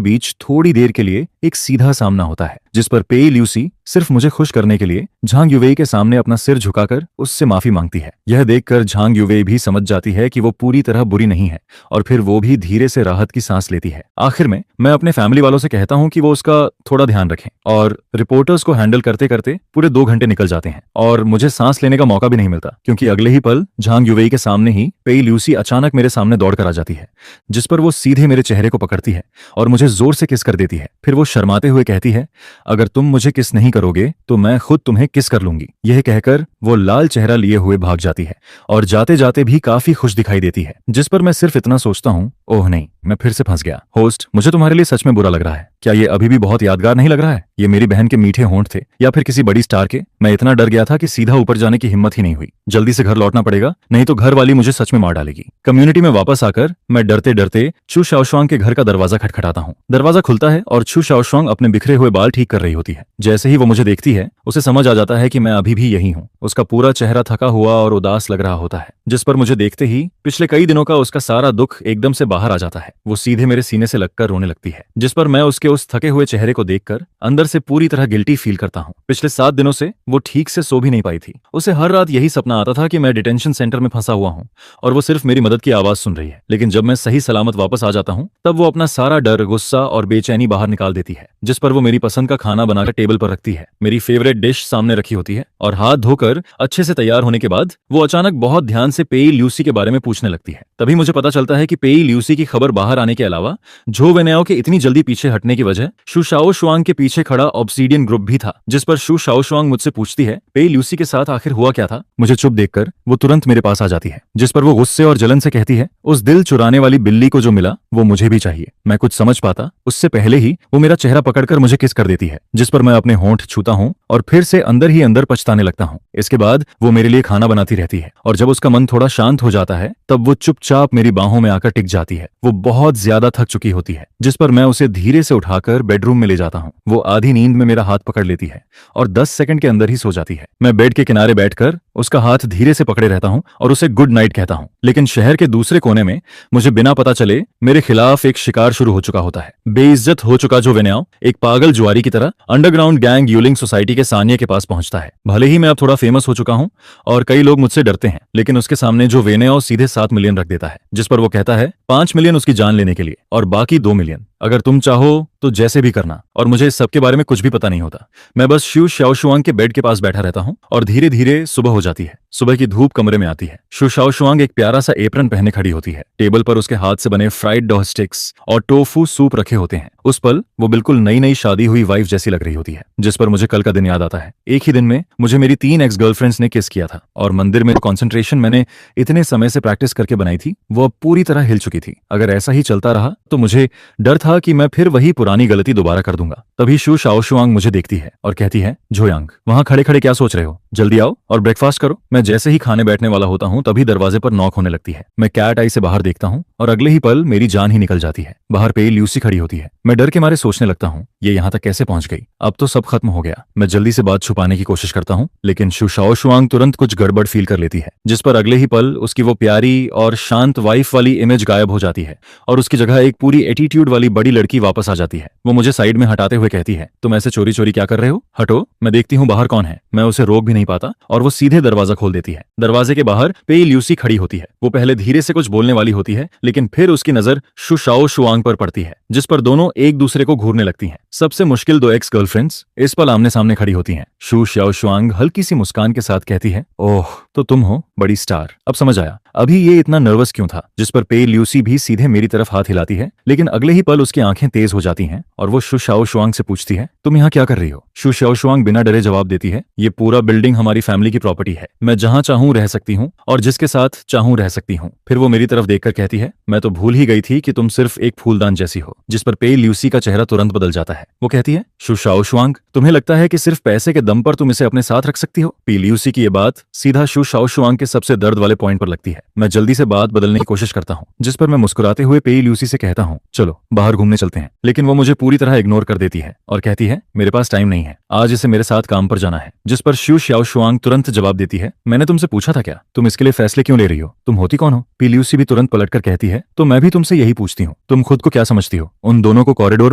बीच थोड़ी देर के लिए एक सीधा सामना होता है, जिस पर पेई ल्यूसी सिर्फ मुझे खुश करने के लिए झांग युवेई के सामने अपना सिर झुकाकर उससे माफी मांगती है। यह देखकर झांग युवेई भी समझ जाती है कि वो पूरी तरह बुरी नहीं है और फिर वो भी धीरे से राहत की सांस लेती है। आखिर में मैं अपने फैमिली वालों से कहता हूं कि वो उसका थोड़ा ध्यान रखें, और रिपोर्टर्स को हैंडल करते करते पूरे 2 घंटे निकल जाते हैं और मुझे सांस लेने का मौका भी नहीं मिलता, क्योंकि अगले ही पल झांग युवेई के सामने ही पेई ल्यूसी अचानक मेरे सामने दौड़कर आ जाती है, जिस पर वो सीधे मेरे चेहरे को पकड़ती है और मुझे जोर से किस कर देती है। फिर वो शर्माते हुए कहती है, अगर तुम मुझे किस नहीं करोगे तो मैं खुद तुम्हें किस कर लूंगी। यह कहकर वो लाल चेहरा लिए हुए भाग जाती है और जाते जाते भी काफी खुश दिखाई देती है। जिस पर मैं सिर्फ इतना सोचता हूँ, ओह नहीं, मैं फिर से फंस गया। होस्ट, मुझे तुम्हारे लिए सच में बुरा लग रहा है। क्या ये अभी भी बहुत यादगार नहीं लग रहा है? ये मेरी बहन के मीठे होंठ थे या फिर किसी बड़ी स्टार के? मैं इतना डर गया था कि सीधा ऊपर जाने की हिम्मत ही नहीं हुई। जल्दी से घर लौटना पड़ेगा, नहीं तो घर वाली मुझे सच में मार डालेगी। कम्युनिटी में वापस आकर मैं डरते डरते चू शाओशुआंग के घर का दरवाजा खटखटाता हूँ। दरवाजा खुलता है और चू शाओशुआंग अपने बिखरे हुए बाल ठीक कर रही होती है। जैसे ही वो मुझे देखती है, उसे समझ आ जाता है कि मैं अभी भी यही हूँ। उसका पूरा चेहरा थका हुआ और उदास लग रहा होता है, जिस पर मुझे देखते ही पिछले कई दिनों का उसका सारा दुख एकदम से बाहर आ जाता है। वो सीधे मेरे सीने से लगकर रोने लगती है, जिस पर मैं उसके उस थके हुए चेहरे को देखकर अंदर से पूरी तरह गिल्टी फील करता हूँ। पिछले 7 दिनों से वो ठीक से सो भी नहीं पाई थी। उसे हर रात यही सपना आता था कि मैं डिटेंशन सेंटर में फंसा हुआ हूँ और वो सिर्फ मेरी मदद की आवाज सुन रही है। लेकिन जब मैं सही सलामत वापस आ जाता हूँ, तब वो अपना सारा डर, गुस्सा और बेचैनी बाहर निकाल देती है, जिस पर वो मेरी पसंद का खाना बनाकर टेबल पर रखती है। मेरी फेवरेट डिश सामने रखी होती है और हाथ धोकर अच्छे से तैयार होने के बाद वो अचानक बहुत ध्यान से पेई ल्यूसी के बारे में पूछने लगती है। तभी मुझे पता चलता है कि पेई ल्यूसी की खबर बाहर आने के अलावा झो वेनेओ के इतनी जल्दी पीछे हटने की वजह शू शाओशुआंग के पीछे खड़ा ऑब्सीडियन ग्रुप भी था। जिस पर शू शाओशुआंग मुझसे पूछती है, पेई ल्यूसी के साथ आखिर हुआ क्या था? मुझे चुप देखकर वो तुरंत मेरे पास आ जाती है, जिस पर वो गुस्से और जलन से कहती है, उस दिल चुराने वाली बिल्ली को जो मिला वो मुझे भी चाहिए। मैं कुछ समझ पाता उससे पहले ही वो मेरा चेहरा पकड़कर मुझे किस कर देती है, जिस पर मैं अपने होंठ छूता हूँ और फिर से अंदर ही अंदर पछताने लगता हूँ। इसके बाद वो मेरे लिए खाना बनाती रहती है और जब उसका मन थोड़ा शांत हो जाता है, तब वो चुपचाप मेरी बाहों में आकर टिक जाती है। वो बहुत ज्यादा थक चुकी होती है, जिस पर मैं उसे धीरे से उठाकर बेडरूम में ले जाता हूँ। वो आधी नींद में मेरा हाथ पकड़ लेती है और 10 सेकंड के अंदर ही सो जाती है। मैं बेड के किनारे बैठकर उसका हाथ धीरे से पकड़े रहता हूँ और उसे गुड नाइट कहता हूँ। लेकिन शहर के दूसरे कोने में मुझे बिना पता चले मेरे खिलाफ एक शिकार शुरू हो चुका होता है। बेइज्जत हो चुका जो वेनेओ एक पागल जुआरी की तरह अंडरग्राउंड गैंग यूलिंग सोसाइटी के सानिया के पास पहुंचता है। भले ही मैं अब थोड़ा फेमस हो चुका हूं और कई लोग मुझसे डरते हैं, लेकिन उसके सामने जो वेनेओ सीधे 7 मिलियन रख देता है, जिस पर वो कहता है 5 मिलियन उसकी जान लेने के लिए और बाकी 2 मिलियन अगर तुम चाहो तो जैसे भी करना। और मुझे इस सब के बारे में कुछ भी पता नहीं होता। मैं बस शू शाओशुआंग के बेड के पास बैठा रहता हूँ और धीरे धीरे सुबह हो जाती है। सुबह की धूप कमरे में आती है। शू शाओशुआंग एक प्यारा सा एप्रन पहने खड़ी होती है। टेबल पर उसके हाथ से बने फ्राइड डॉ स्टिक्स और टोफू सूप रखे होते हैं। उस पल वो बिल्कुल नई नई शादी हुई वाइफ जैसी लग रही होती है, जिस पर मुझे कल का दिन याद आता है। एक ही दिन में मुझे मेरी 3 एक्स गर्लफ्रेंड्स ने किस किया था और मंदिर में कॉन्सेंट्रेशन मैंने इतने समय से प्रैक्टिस करके बनाई थी, वो अब पूरी तरह हिल चुकी थी। अगर ऐसा ही चलता रहा तो मुझे डर था कि मैं फिर वही पुरानी गलती दोबारा कर दूंगा। तभी शू शाओशुआंग मुझे देखती है और कहती है, झोयांग, वहां खड़े खड़े क्या सोच रहे हो? जल्दी आओ और ब्रेकफास्ट करो। मैं जैसे ही खाने बैठने वाला होता हूँ, तभी दरवाजे पर नॉक होने लगती है। मैं कैट आई से बाहर देखता हूँ और अगले ही पल मेरी जान ही निकल जाती है। बाहर पेई ल्यूसी खड़ी होती है। मैं डर के मारे सोचने लगता हूँ, ये यहाँ तक कैसे पहुंच गई? अब तो सब खत्म हो गया। मैं जल्दी से बात छुपाने की कोशिश करता हूँ, लेकिन शू शाओशुआंग तुरंत कुछ गड़बड़ फील कर लेती है, जिस पर अगले ही पल उसकी वो प्यारी और शांत वाइफ वाली इमेज गायब हो जाती है और उसकी जगह एक पूरी एटीट्यूड वाली बड़ी लड़की वापस आ जाती है। वो मुझे साइड में हटाते हुए कहती है, तुम ऐसे चोरी चोरी क्या कर रहे हो, हटो। मैं देखती हूँ बाहर कौन है। मैं उसे रोक भी नहीं पाता और वो सीधे दरवाजा खोल देती है। दरवाजे के बाहर पेई ल्यूसी खड़ी होती है। वो पहले धीरे से कुछ बोलने वाली होती है, लेकिन फिर उसकी नजर शु शाओ शुआंग पर पड़ती है, जिस पर दोनों एक दूसरे को घूरने लगती हैं। सबसे मुश्किल दो एक्स गर्लफ्रेंड्स इस पल आमने सामने खड़ी होती हैं। शु शाओ शुआंग हल्की सी मुस्कान के साथ कहती है, ओह तो तुम हो बड़ी स्टार। अब समझ आया अभी ये इतना नर्वस क्यों था। जिस पर पेई ल्यूसी भी सीधे मेरी तरफ हाथ हिलाती है, लेकिन अगले ही पल उसकी आंखें तेज हो जाती हैं और वो शु शाओ शुआंग से पूछती है, तुम यहाँ क्या कर रही हो। शु शाओ शुआंग बिना डरे जवाब देती है, ये पूरा बिल्डिंग हमारी फैमिली की प्रॉपर्टी है। मैं जहां चाहूं रह सकती हूँ और जिसके साथ चाहूं रह सकती हूँ। फिर वो मेरी तरफ देखकर कहती है, मैं तो भूल ही गई थी कि तुम सिर्फ एक फूलदान जैसी हो। जिस पर पेई ल्यूसी का चेहरा तुरंत बदल जाता है। वो कहती है, शु शाओ शुआंग तुम्हें लगता है कि सिर्फ पैसे के दम पर तुम इसे अपने साथ रख सकती हो। पेई ल्यूसी की ये बात सीधा शु शाओ शुआंग के सबसे दर्द वाले पॉइंट पर लगती है। मैं जल्दी से बात बदलने की कोशिश करता हूँ, जिस पर मैं मुस्कुराते हुए पेई ल्यूसी से कहता हूँ, चलो बाहर घूमने चलते हैं। लेकिन वो मुझे पूरी तरह इग्नोर कर देती है और कहती है, मेरे पास टाइम नहीं है, आज इसे मेरे साथ काम पर जाना है। जिस पर शु शाओ शुआंग तुरंत जवाब देती है, मैंने तुमसे पूछा था क्या, तुम इसके लिए फैसले क्यों ले रही हो, तुम होती कौन हो। पेई ल्यूसी भी तुरंत पलटकर कहती है, तो मैं भी तुमसे यही पूछती हूँ, तुम खुद को क्या समझती हो। उन दोनों को कॉरिडोर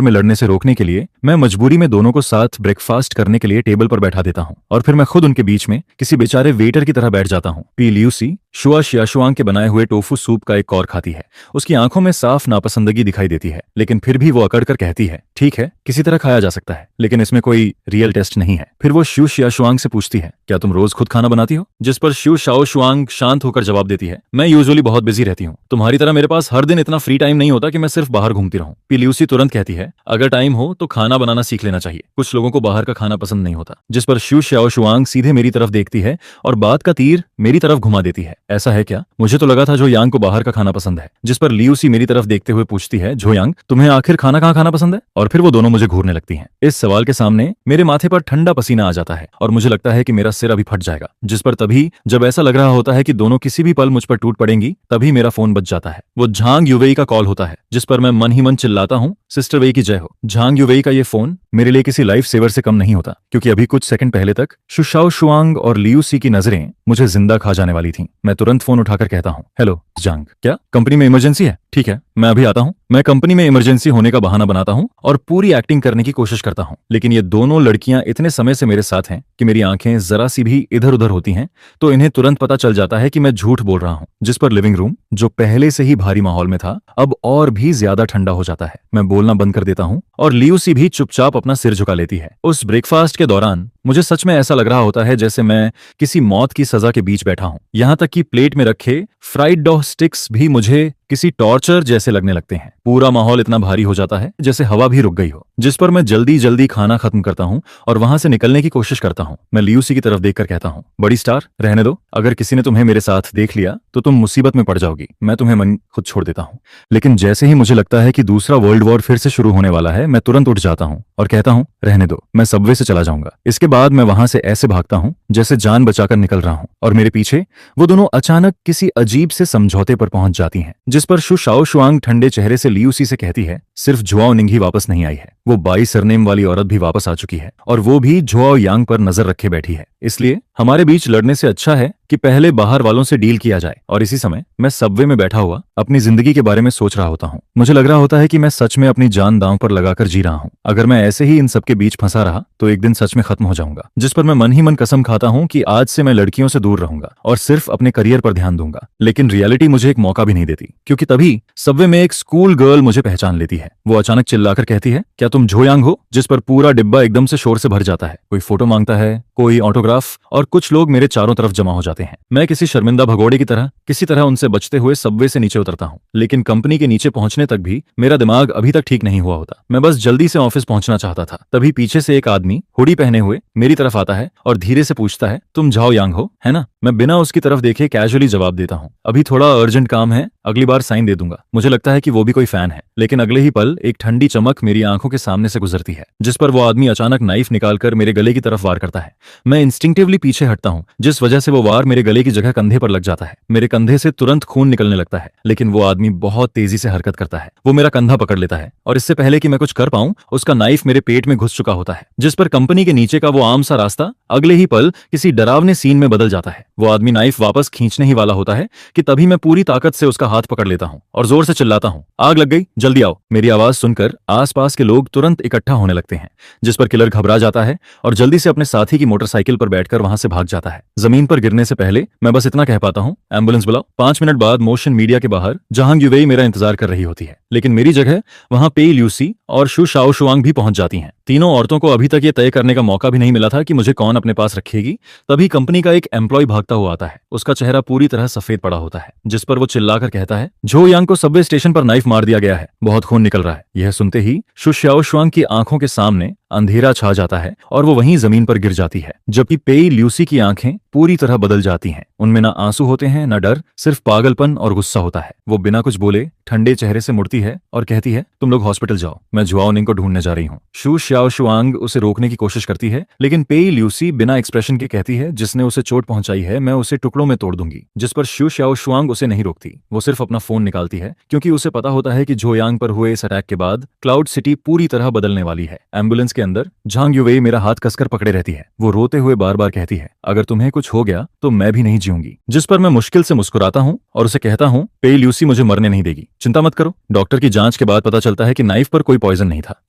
में लड़ने से रोकने के लिए मैं मजबूरी में दोनों को साथ ब्रेकफास्ट करने के लिए टेबल पर बैठा देता हूँ और फिर मैं खुद उनके बीच में किसी बेचारे वेटर की तरह बैठ जाता हूँ। पेई ल्यूसी शुआ शियाशुआंग के बनाए हुए टोफू सूप का एक कौर खाती है। उसकी आंखों में साफ नापसंदगी दिखाई देती है, लेकिन फिर भी वो अकड़कर कहती है, ठीक है किसी तरह खाया जा सकता है, लेकिन इसमें कोई रियल टेस्ट नहीं है। फिर वो शु शियाशुआंग से पूछती है, क्या तुम रोज खुद खाना बनाती हो। जिस पर शु शाओ शुआंग शांत होकर जवाब देती है, मैं यूजुअली बहुत बिजी रहती हूँ, तुम्हारी तरह मेरे पास हर दिन इतना फ्री टाइम नहीं होता कि मैं सिर्फ बाहर घूमती रहूं। पेई ल्यूसी तुरंत कहती है, अगर टाइम हो तो खाना बनाना सीख लेना चाहिए, कुछ लोगों को बाहर का खाना पसंद नहीं होता। जिस पर शु शाओ शुआंग सीधे मेरी तरफ देखती है और बात का तीर मेरी तरफ घुमा देती है, ऐसा है क्या, मुझे तो लगा था जो यांग को बाहर का खाना पसंद है। जिस पर ल्यूसी मेरी तरफ देखते हुए पूछती है, जो यांग तुम्हें आखिर खाना कहाँ खाना पसंद है। और फिर वो दोनों मुझे घूरने लगती हैं। इस सवाल के सामने मेरे माथे पर ठंडा पसीना आ जाता है और मुझे लगता है कि मेरा सिर अभी फट जाएगा। जिस पर तभी जब ऐसा लग रहा होता है कि दोनों किसी भी पल मुझ पर टूट पड़ेंगी, तभी मेरा फोन बज जाता है। वो झांग युवेई का कॉल होता है, जिस पर मैं मन ही मन चिल्लाता हूँ, सिस्टर वेई की जय हो। झांग युवेई का ये फोन मेरे लिए किसी लाइफ सेवर से कम नहीं होता, क्योंकि अभी कुछ सेकंड पहले तक शु शाओ शुआंग और ल्यूसी की नजरें मुझे जिंदा खा जाने वाली थीं। मैं तुरंत फोन उठाकर कहता हूँ, हेलो झांग, क्या कंपनी में इमरजेंसी है। ठीक है मैं अभी आता हूँ। मैं कंपनी में इमरजेंसी होने का बहाना बनाता हूँ और पूरी एक्टिंग करने की कोशिश करता हूँ, लेकिन ये दोनों लड़कियां इतने समय से मेरे साथ हैं कि मेरी आंखें जरा सी भी इधर उधर होती हैं तो इन्हें तुरंत पता चल जाता है कि मैं झूठ बोल रहा हूँ। जिस पर लिविंग रूम, जो पहले से ही भारी माहौल में था, अब और भी ज्यादा ठंडा हो जाता है। मैं बोलना बंद कर देता हूँ और ल्यूसी भी चुपचाप अपना सिर झुका लेती है। उस ब्रेकफास्ट के दौरान मुझे सच में ऐसा लग रहा होता है जैसे मैं किसी मौत की सजा के बीच बैठा हूं। यहां तक कि प्लेट में रखे फ्राइड डॉ स्टिक्स भी मुझे किसी टॉर्चर जैसे लगने लगते हैं। पूरा माहौल इतना भारी हो जाता है जैसे हवा भी रुक गई हो। जिस पर मैं जल्दी जल्दी खाना खत्म करता हूं और वहां से निकलने की कोशिश करता हूं। मैं ल्यूसी की तरफ देखकर कहता हूं, बड़ी स्टार रहने दो, अगर किसी ने तुम्हें मेरे साथ देख लिया तो तुम मुसीबत में पड़ जाओगी। मैं तुम्हें मन खुद छोड़ देता हूं। लेकिन जैसे ही मुझे लगता है कि दूसरा वर्ल्ड वॉर फिर से शुरू होने वाला है, मैं तुरंत उठ जाता हूं और कहता हूं, रहने दो, मैं सबवे से चला जाऊंगा। इसके बाद मैं वहां से ऐसे भागता हूं जैसे जान बचाकर निकल रहा हूं और मेरे पीछे वो दोनों अचानक किसी अजीब से समझौते पर पहुंच जाती हैं। जिस पर शु शाओ शुआंग ठंडे चेहरे से ल्यूसी से कहती है, सिर्फ जुआओ निंग ही वापस नहीं आई है, वो बाई सरनेम वाली औरत भी वापस आ चुकी है और वो भी जुआओ यांग पर नजर रखे बैठी है। इसलिए हमारे बीच लड़ने से अच्छा है कि पहले बाहर वालों से डील किया जाए। और इसी समय मैं सबवे में बैठा हुआ अपनी जिंदगी के बारे में सोच रहा होता हूँ। मुझे लग रहा होता है कि मैं सच में अपनी जान दांव पर लगाकर जी रहा हूँ। अगर मैं ऐसे ही इन सबके बीच फंसा रहा तो एक दिन सच में खत्म हो जाऊंगा। जिस पर मैं मन ही मन कसम खाता हूँ कि आज से मैं लड़कियों से दूर रहूंगा और सिर्फ अपने करियर पर ध्यान दूंगा। लेकिन रियलिटी मुझे एक मौका भी नहीं देती, क्योंकि तभी सबवे में एक स्कूल गर्ल मुझे पहचान लेती है। वो अचानक चिल्लाकर कहती है, क्या तुम जोयांग हो। जिस पर पूरा डिब्बा एकदम से शोर से भर जाता है। कोई फोटो मांगता है, कोई ऑटोग्राफ, और कुछ लोग मेरे चारों तरफ जमा हो जाते हैं। मैं किसी शर्मिंदा भगोड़े की तरह किसी तरह उनसे बचते हुए सबवे से नीचे उतरता हूँ। लेकिन कंपनी के नीचे पहुंचने तक भी मेरा दिमाग अभी तक ठीक नहीं हुआ होता। मैं बस जल्दी से ऑफिस पहुंचना चाहता था। तभी पीछे से एक आदमी हुडी पहने हुए मेरी तरफ आता है और धीरे से पूछता है, तुम झाओ यांग हो, है ना। मैं बिना उसकी तरफ देखे कैजुअली जवाब देता हूँ, अभी थोड़ा अर्जेंट काम है, अगली बार साइन दे दूंगा। मुझे लगता है कि वो भी कोई फैन है, लेकिन अगले ही पल एक ठंडी चमक मेरी आंखों के सामने से गुजरती है। जिस पर वो आदमी अचानक नाइफ निकालकर मेरे गले की तरफ वार करता है। मैं इंस्टिंक्टिवली पीछे हटता हूँ, जिस वजह से वो वार मेरे गले की जगह कंधे पर लग जाता है। मेरे कंधे से तुरंत खून निकलने लगता है, लेकिन वो आदमी बहुत तेजी से हरकत करता है। वो मेरा कंधा पकड़ लेता है और इससे पहले कि मैं कुछ कर पाऊं, उसका नाइफ मेरे पेट में घुस चुका होता है। जिस पर कंपनी के नीचे का वो आम सा रास्ता अगले ही पल किसी डरावने सीन में बदल जाता है। वो आदमी नाइफ वापस खींचने ही वाला होता है कि तभी मैं पूरी ताकत से उसका हाथ पकड़ लेता हूँ और जोर से चिल्लाता हूँ, आग लग गई, जल्दी आओ। मेरी आवाज सुनकर आसपास के लोग तुरंत इकट्ठा होने लगते हैं, जिस पर किलर घबरा जाता है और जल्दी से अपने साथी की मोटरसाइकिल पर बैठकर वहां से भाग जाता है। जमीन पर गिरने से पहले मैं बस इतना कह पाता हूँ, एम्बुलेंस बुलाओ। 5 मिनट बाद मोशन मीडिया के बाहर जहांग युवेई मेरा इंतजार कर रही होती है, लेकिन मेरी जगह वहां पेई ल्यूसी और शु शाओशुआंग भी पहुंच जाती हैं। तीनों औरतों को अभी तक ये तय करने का मौका भी नहीं मिला था कि मुझे कौन अपने पास रखेगी। तभी कंपनी का एक एम्प्लॉय भागता हुआ आता है। उसका चेहरा पूरी तरह सफेद पड़ा होता है, जिस पर वो चिल्लाकर कहता है, झो यांग को सबवे स्टेशन पर नाइफ मार दिया गया है, बहुत खून निकल रहा है। यह सुनते ही शु शाओशुआंग की आंखों के सामने अंधेरा छा जाता है और वो वहीं जमीन पर गिर जाती है, जबकि पेई ल्यूसी की आंखें पूरी तरह बदल जाती हैं। उनमें ना आंसू होते हैं, ना डर, सिर्फ पागलपन और गुस्सा होता है। वो बिना कुछ बोले ठंडे चेहरे से मुड़ती है और कहती है, तुम लोग हॉस्पिटल जाओ, मैं जुआओनिंग को ढूंढने जा रही हूँ। शु शाओशुआंग उसे रोकने की कोशिश करती है, लेकिन पेई ल्यूसी बिना एक्सप्रेशन के कहती है, जिसने उसे चोट पहुंचाई है मैं उसे टुकड़ों में तोड़ दूंगी। जिस पर शु शाओशुआंग उसे नहीं रोकती। वो सिर्फ अपना फोन निकालती है, क्योंकि उसे पता होता है कि झो यांग पर हुए इस अटैक के बाद क्लाउड सिटी पूरी तरह बदलने वाली है। एम्बुलेंस के अंदर झांग युवेई मेरा हाथ कसकर पकड़े रहती है। वो रोते हुए बार बार कहती है, अगर तुम्हें कुछ हो गया तो मैं भी नहीं जीऊंगी। जिस पर मैं मुश्किल से मुस्कुराता हूँ और उसे कहता हूँ, पेई ल्यूसी मुझे मरने नहीं देगी, चिंता मत करो। डॉक्टर की जांच के बाद पता चलता है कि नाइफ पर कोई पॉइजन नहीं था।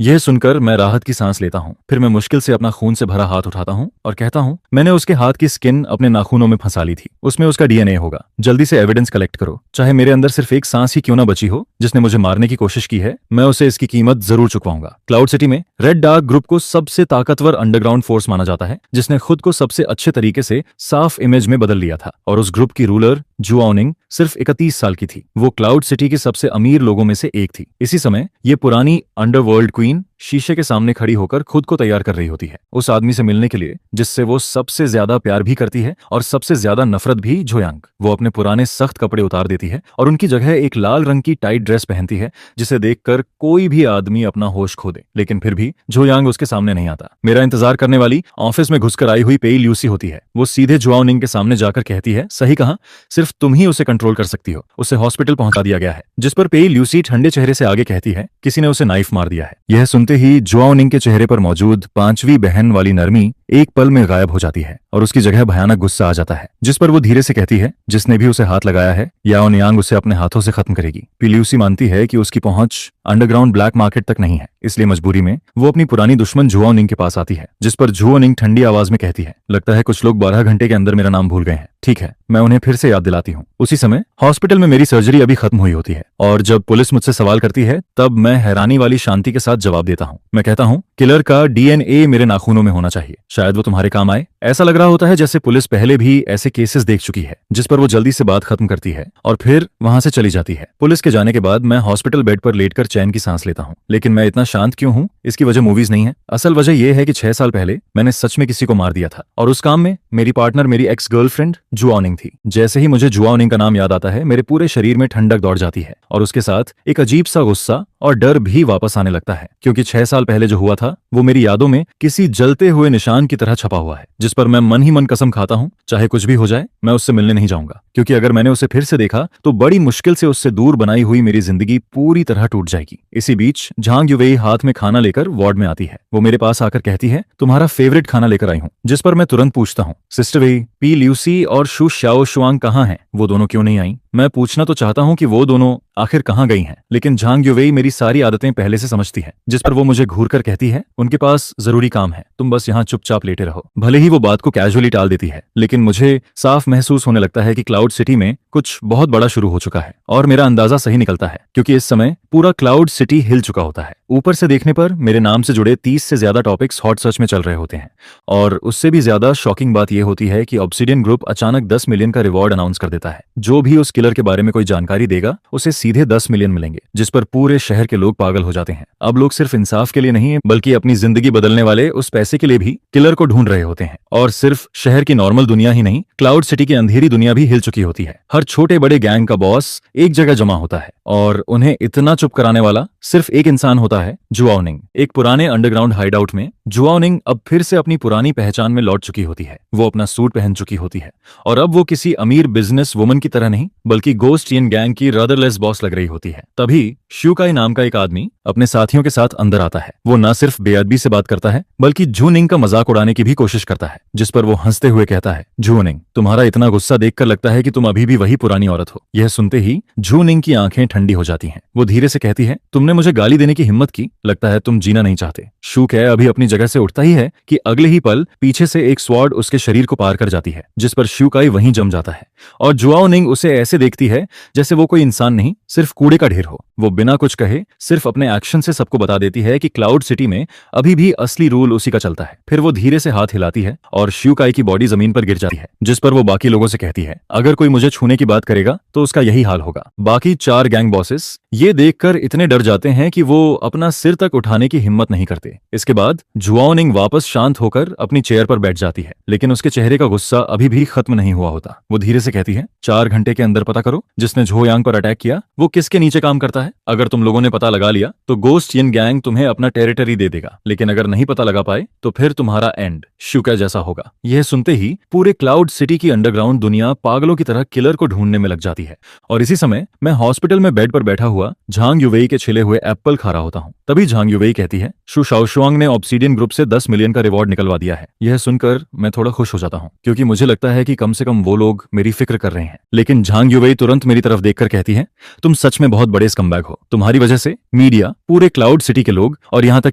यह सुनकर मैं राहत की सांस लेता हूँ। फिर मैं मुश्किल से अपना खून से भरा हाथ उठाता हूँ और कहता हूँ, मैंने उसके हाथ की स्किन अपने नाखूनों में फंसा ली थी, उसमें उसका डीएनए होगा। जल्दी से एविडेंस कलेक्ट करो, चाहे मेरे अंदर सिर्फ एक सांस ही क्यों ना बची हो। जिसने मुझे मारने की कोशिश की है, मैं उसे इसकी कीमत जरूर चुकवाऊंगा। क्लाउड सिटी में रेड डार्क ग्रुप को सबसे ताकतवर अंडरग्राउंड फोर्स माना जाता है, जिसने खुद को सबसे अच्छे तरीके से साफ इमेज में बदल लिया था। और उस ग्रुप की रूलर जुआओनिंग सिर्फ 31 साल की थी। वो क्लाउड सिटी के सबसे अमीर लोगों में से एक थी। इसी समय ये पुरानी अंडरवर्ल्ड क्वीन शीशे के सामने खड़ी होकर खुद को तैयार कर रही होती है, उस आदमी से मिलने के लिए जिससे वो सबसे ज्यादा प्यार भी करती है और सबसे ज्यादा नफरत भी, झो यांग। वो अपने पुराने सख्त कपड़े उतार देती है और उनकी जगह एक लाल रंग की टाइट ड्रेस पहनती है, जिसे देखकर कोई भी आदमी अपना होश खो दे। लेकिन फिर भी झो यांग उसके सामने नहीं आता। मेरा इंतजार करने वाली ऑफिस में घुसकर आई हुई पेई ल्यूसी होती है। वो सीधे जुआओनिंग के सामने जाकर कहती है, सही कहा, सिर्फ तुम ही उसे कंट्रोल कर सकती हो, उसे हॉस्पिटल पहुंचा दिया गया है। जिस पर पेई ल्यूसी ठंडे चेहरे से आगे कहती है, किसी ने उसे नाइफ मार दिया है। यह सुनते ही जुआओनिंग के चेहरे पर मौजूद 5वीं बहन वाली नरमी एक पल में गायब हो जाती है और उसकी जगह भयानक गुस्सा आ जाता है। जिस पर वो धीरे से कहती है, जिसने भी उसे हाथ लगाया है, याओ नियांग उसे अपने हाथों से खत्म करेगी। पी ल्यूसी मानती है कि उसकी पहुंच अंडरग्राउंड ब्लैक मार्केट तक नहीं है, इसलिए मजबूरी में वो अपनी पुरानी दुश्मन जुआओनिंग के पास आती है। जिस पर जुआओनिंग ठंडी आवाज में कहती है, लगता है कुछ लोग 12 घंटे के अंदर मेरा नाम भूल गए हैं। ठीक है, मैं उन्हें फिर से याद दिलाती हूँ। उसी समय हॉस्पिटल में मेरी सर्जरी अभी खत्म हुई होती है और जब पुलिस मुझसे सवाल करती है, तब मैं हैरानी वाली शांति के साथ जवाब देता हूँ। मैं कहता हूँ, किलर का डीएनए मेरे नाखूनों में होना चाहिए, शायद वो तुम्हारे काम आए। ऐसा लग रहा होता है जैसे पुलिस पहले भी ऐसे केसेस देख चुकी है। जिस पर वो जल्दी से बात खत्म करती है और फिर वहां से चली जाती है। पुलिस के जाने के बाद मैं हॉस्पिटल बेड पर लेटकर चैन की सांस लेता हूँ। लेकिन मैं इतना शांत क्यों हूँ? इसकी वजह मूवीज नहीं है। असल वजह यह है कि 6 साल पहले मैंने सच में किसी को मार दिया था और उस काम में मेरी पार्टनर मेरी एक्स गर्लफ्रेंड जुआओनिंग थी। जैसे ही मुझे जुआओनिंग का नाम याद आता है, मेरे पूरे शरीर में ठंडक दौड़ जाती है और उसके साथ एक अजीब सा गुस्सा और डर भी वापस आने लगता है, क्योंकि 6 साल पहले जो हुआ था वो मेरी यादों में किसी जलते हुए निशान की तरह छपा हुआ है, जिस पर मैं मन ही मन कसम खाता हूँ, चाहे कुछ भी हो जाए मैं उससे मिलने नहीं जाऊंगा। क्योंकि अगर मैंने उसे फिर से देखा तो बड़ी मुश्किल से उससे दूर बनाई हुई मेरी जिंदगी पूरी तरह टूट जाएगी। इसी बीच झांग युवेई हाथ में खाना लेकर वार्ड में आती है। वो मेरे पास आकर कहती है, तुम्हारा फेवरेट खाना लेकर आई हूँ। जिस पर मैं तुरंत पूछता हूँ, सिस्टर वेई, पी ल्यूसी और शु शाओशुआंग कहाँ हैं? वो दोनों क्यों नहीं आई? मैं पूछना तो चाहता हूँ कि वो दोनों आखिर कहाँ गई हैं, लेकिन झांग युवेई मेरी सारी आदतें पहले से समझती है। जिस पर वो मुझे घूर कर कहती है, उनके पास जरूरी काम है, तुम बस यहाँ चुपचाप लेटे रहो। भले ही वो बात को कैजुअली टाल देती है, लेकिन मुझे साफ महसूस होने लगता है कि क्लाउड सिटी में कुछ बहुत बड़ा शुरू हो चुका है। और मेरा अंदाजा सही निकलता है, क्योंकि इस समय पूरा क्लाउड सिटी हिल चुका होता है। ऊपर से देखने पर मेरे नाम से जुड़े 30 से ज्यादा टॉपिक्स हॉट सर्च में चल रहे होते हैं। और उससे भी ज्यादा शॉकिंग बात यह होती है कि ऑब्सिडियन ग्रुप अचानक 10 मिलियन का रिवॉर्ड अनाउंस कर देता है। जो भी उस किलर के बारे में कोई जानकारी देगा, उसे सीधे 10 मिलियन मिलेंगे, जिस पर पूरे शहर के लोग पागल हो जाते हैं। अब लोग सिर्फ इंसाफ के लिए नहीं, बल्कि अपनी जिंदगी बदलने वाले उस पैसे के लिए भी किलर को ढूंढ रहे होते हैं। और सिर्फ शहर की नॉर्मल दुनिया ही नहीं, क्लाउड सिटी की अंधेरी दुनिया भी हिल चुकी होती है। हर छोटे बड़े गैंग का बॉस एक जगह जमा होता है और उन्हें इतना चुप कराने वाला सिर्फ एक इंसान होता है, जुआओनिंग। एक पुराने अंडरग्राउंड हाइडआउट में जुआओनिंग अब फिर से अपनी पुरानी पहचान में लौट चुकी होती है। वो अपना सूट पहन चुकी होती है और अब वो किसी अमीर बिजनेस वुमन की तरह नहीं बल्कि गोस्ट यिन गैंग की रदरलेस बॉस लग रही होती है। तभी श्यूकाई नाम का एक आदमी अपने साथियों के साथ अंदर आता है। वो न सिर्फ बेअदबी से बात करता है बल्कि जूनिंग का मजाक उड़ाने की भी कोशिश करता है, जिस पर वो हंसते हुए कहता है, जूनिंग, तुम्हारा इतना गुस्सा देखकर लगता है कि तुम अभी भी वही पुरानी औरत हो। यह सुनते ही जूनिंग की आंखें ठंडी हो जाती हैं। वो धीरे से कहती है, तुमने मुझे गाली देने की हिम्मत की, लगता है तुम जीना नहीं चाहते। शूकै अभी अपनी जगह से उठता ही है कि अगले ही पल पीछे से एक स्वॉर्ड उसके शरीर को पार कर जाती है, जिस पर श्यूकाई वहीं जम जाता है और जुआओनिंग उसे ऐसे देखती है जैसे वो कोई इंसान नहीं, सिर्फ कूड़े का ढेर हो। वो बिना कुछ कहे सिर्फ अपने एक्शन से सबको बता देती है कि क्लाउड सिटी में अभी भी असली रूल उसी का चलता है। फिर वो धीरे से हाथ हिलाती है और श्यूकाई की बॉडी जमीन पर गिर जाती है, जिस पर वो बाकी लोगों से कहती है, अगर कोई मुझे छूने की बात करेगा तो उसका यही हाल होगा। बाकी 4 गैंग बॉसेस ये देखकर इतने डर जाते हैं कि वो अपना सिर तक उठाने की हिम्मत नहीं करते। इसके बाद जुआओनिंग वापस शांत होकर अपनी चेयर पर बैठ जाती है, लेकिन उसके चेहरे का गुस्सा अभी भी खत्म नहीं हुआ होता। वो धीरे से कहती है, 4 घंटे के अंदर पता करो जिसने झोयांग पर अटैक किया वो किसके नीचे काम करता है। अगर तुम लोगों ने पता लगा लिया तो गोस्ट यिन गैंग तुम्हें अपना टेरिटरी दे देगा, लेकिन अगर नहीं पता लगा पाए तो फिर तुम्हारा एंड श्यूकै जैसा होगा। यह सुनते ही पूरे क्लाउड सिटी की अंडरग्राउंड दुनिया पागलों की तरह किलर को ढूंढने में लग जाती है। और इसी समय मैं हॉस्पिटल में बेड पर बैठा हुआ झांग युवेई के छिले हुए एप्पल खा रहा होता हूँ। तभी झांग युवेई कहती है, शु शाओशुआंग ने ऑब्सीडियन ग्रुप से 10 मिलियन का रिवॉर्ड निकलवा दिया है। यह सुनकर मैं थोड़ा खुश हो जाता हूँ, क्योंकि मुझे लगता है कि कम से कम वो लोग मेरी फिक्र कर रहे हैं। लेकिन झांग युवेई तुरंत मेरी तरफ देखकर कहती है, तुम सच में बहुत बड़े स्कमबैग हो। तुम्हारी वजह से मीडिया, पूरे क्लाउड सिटी के लोग और यहाँ तक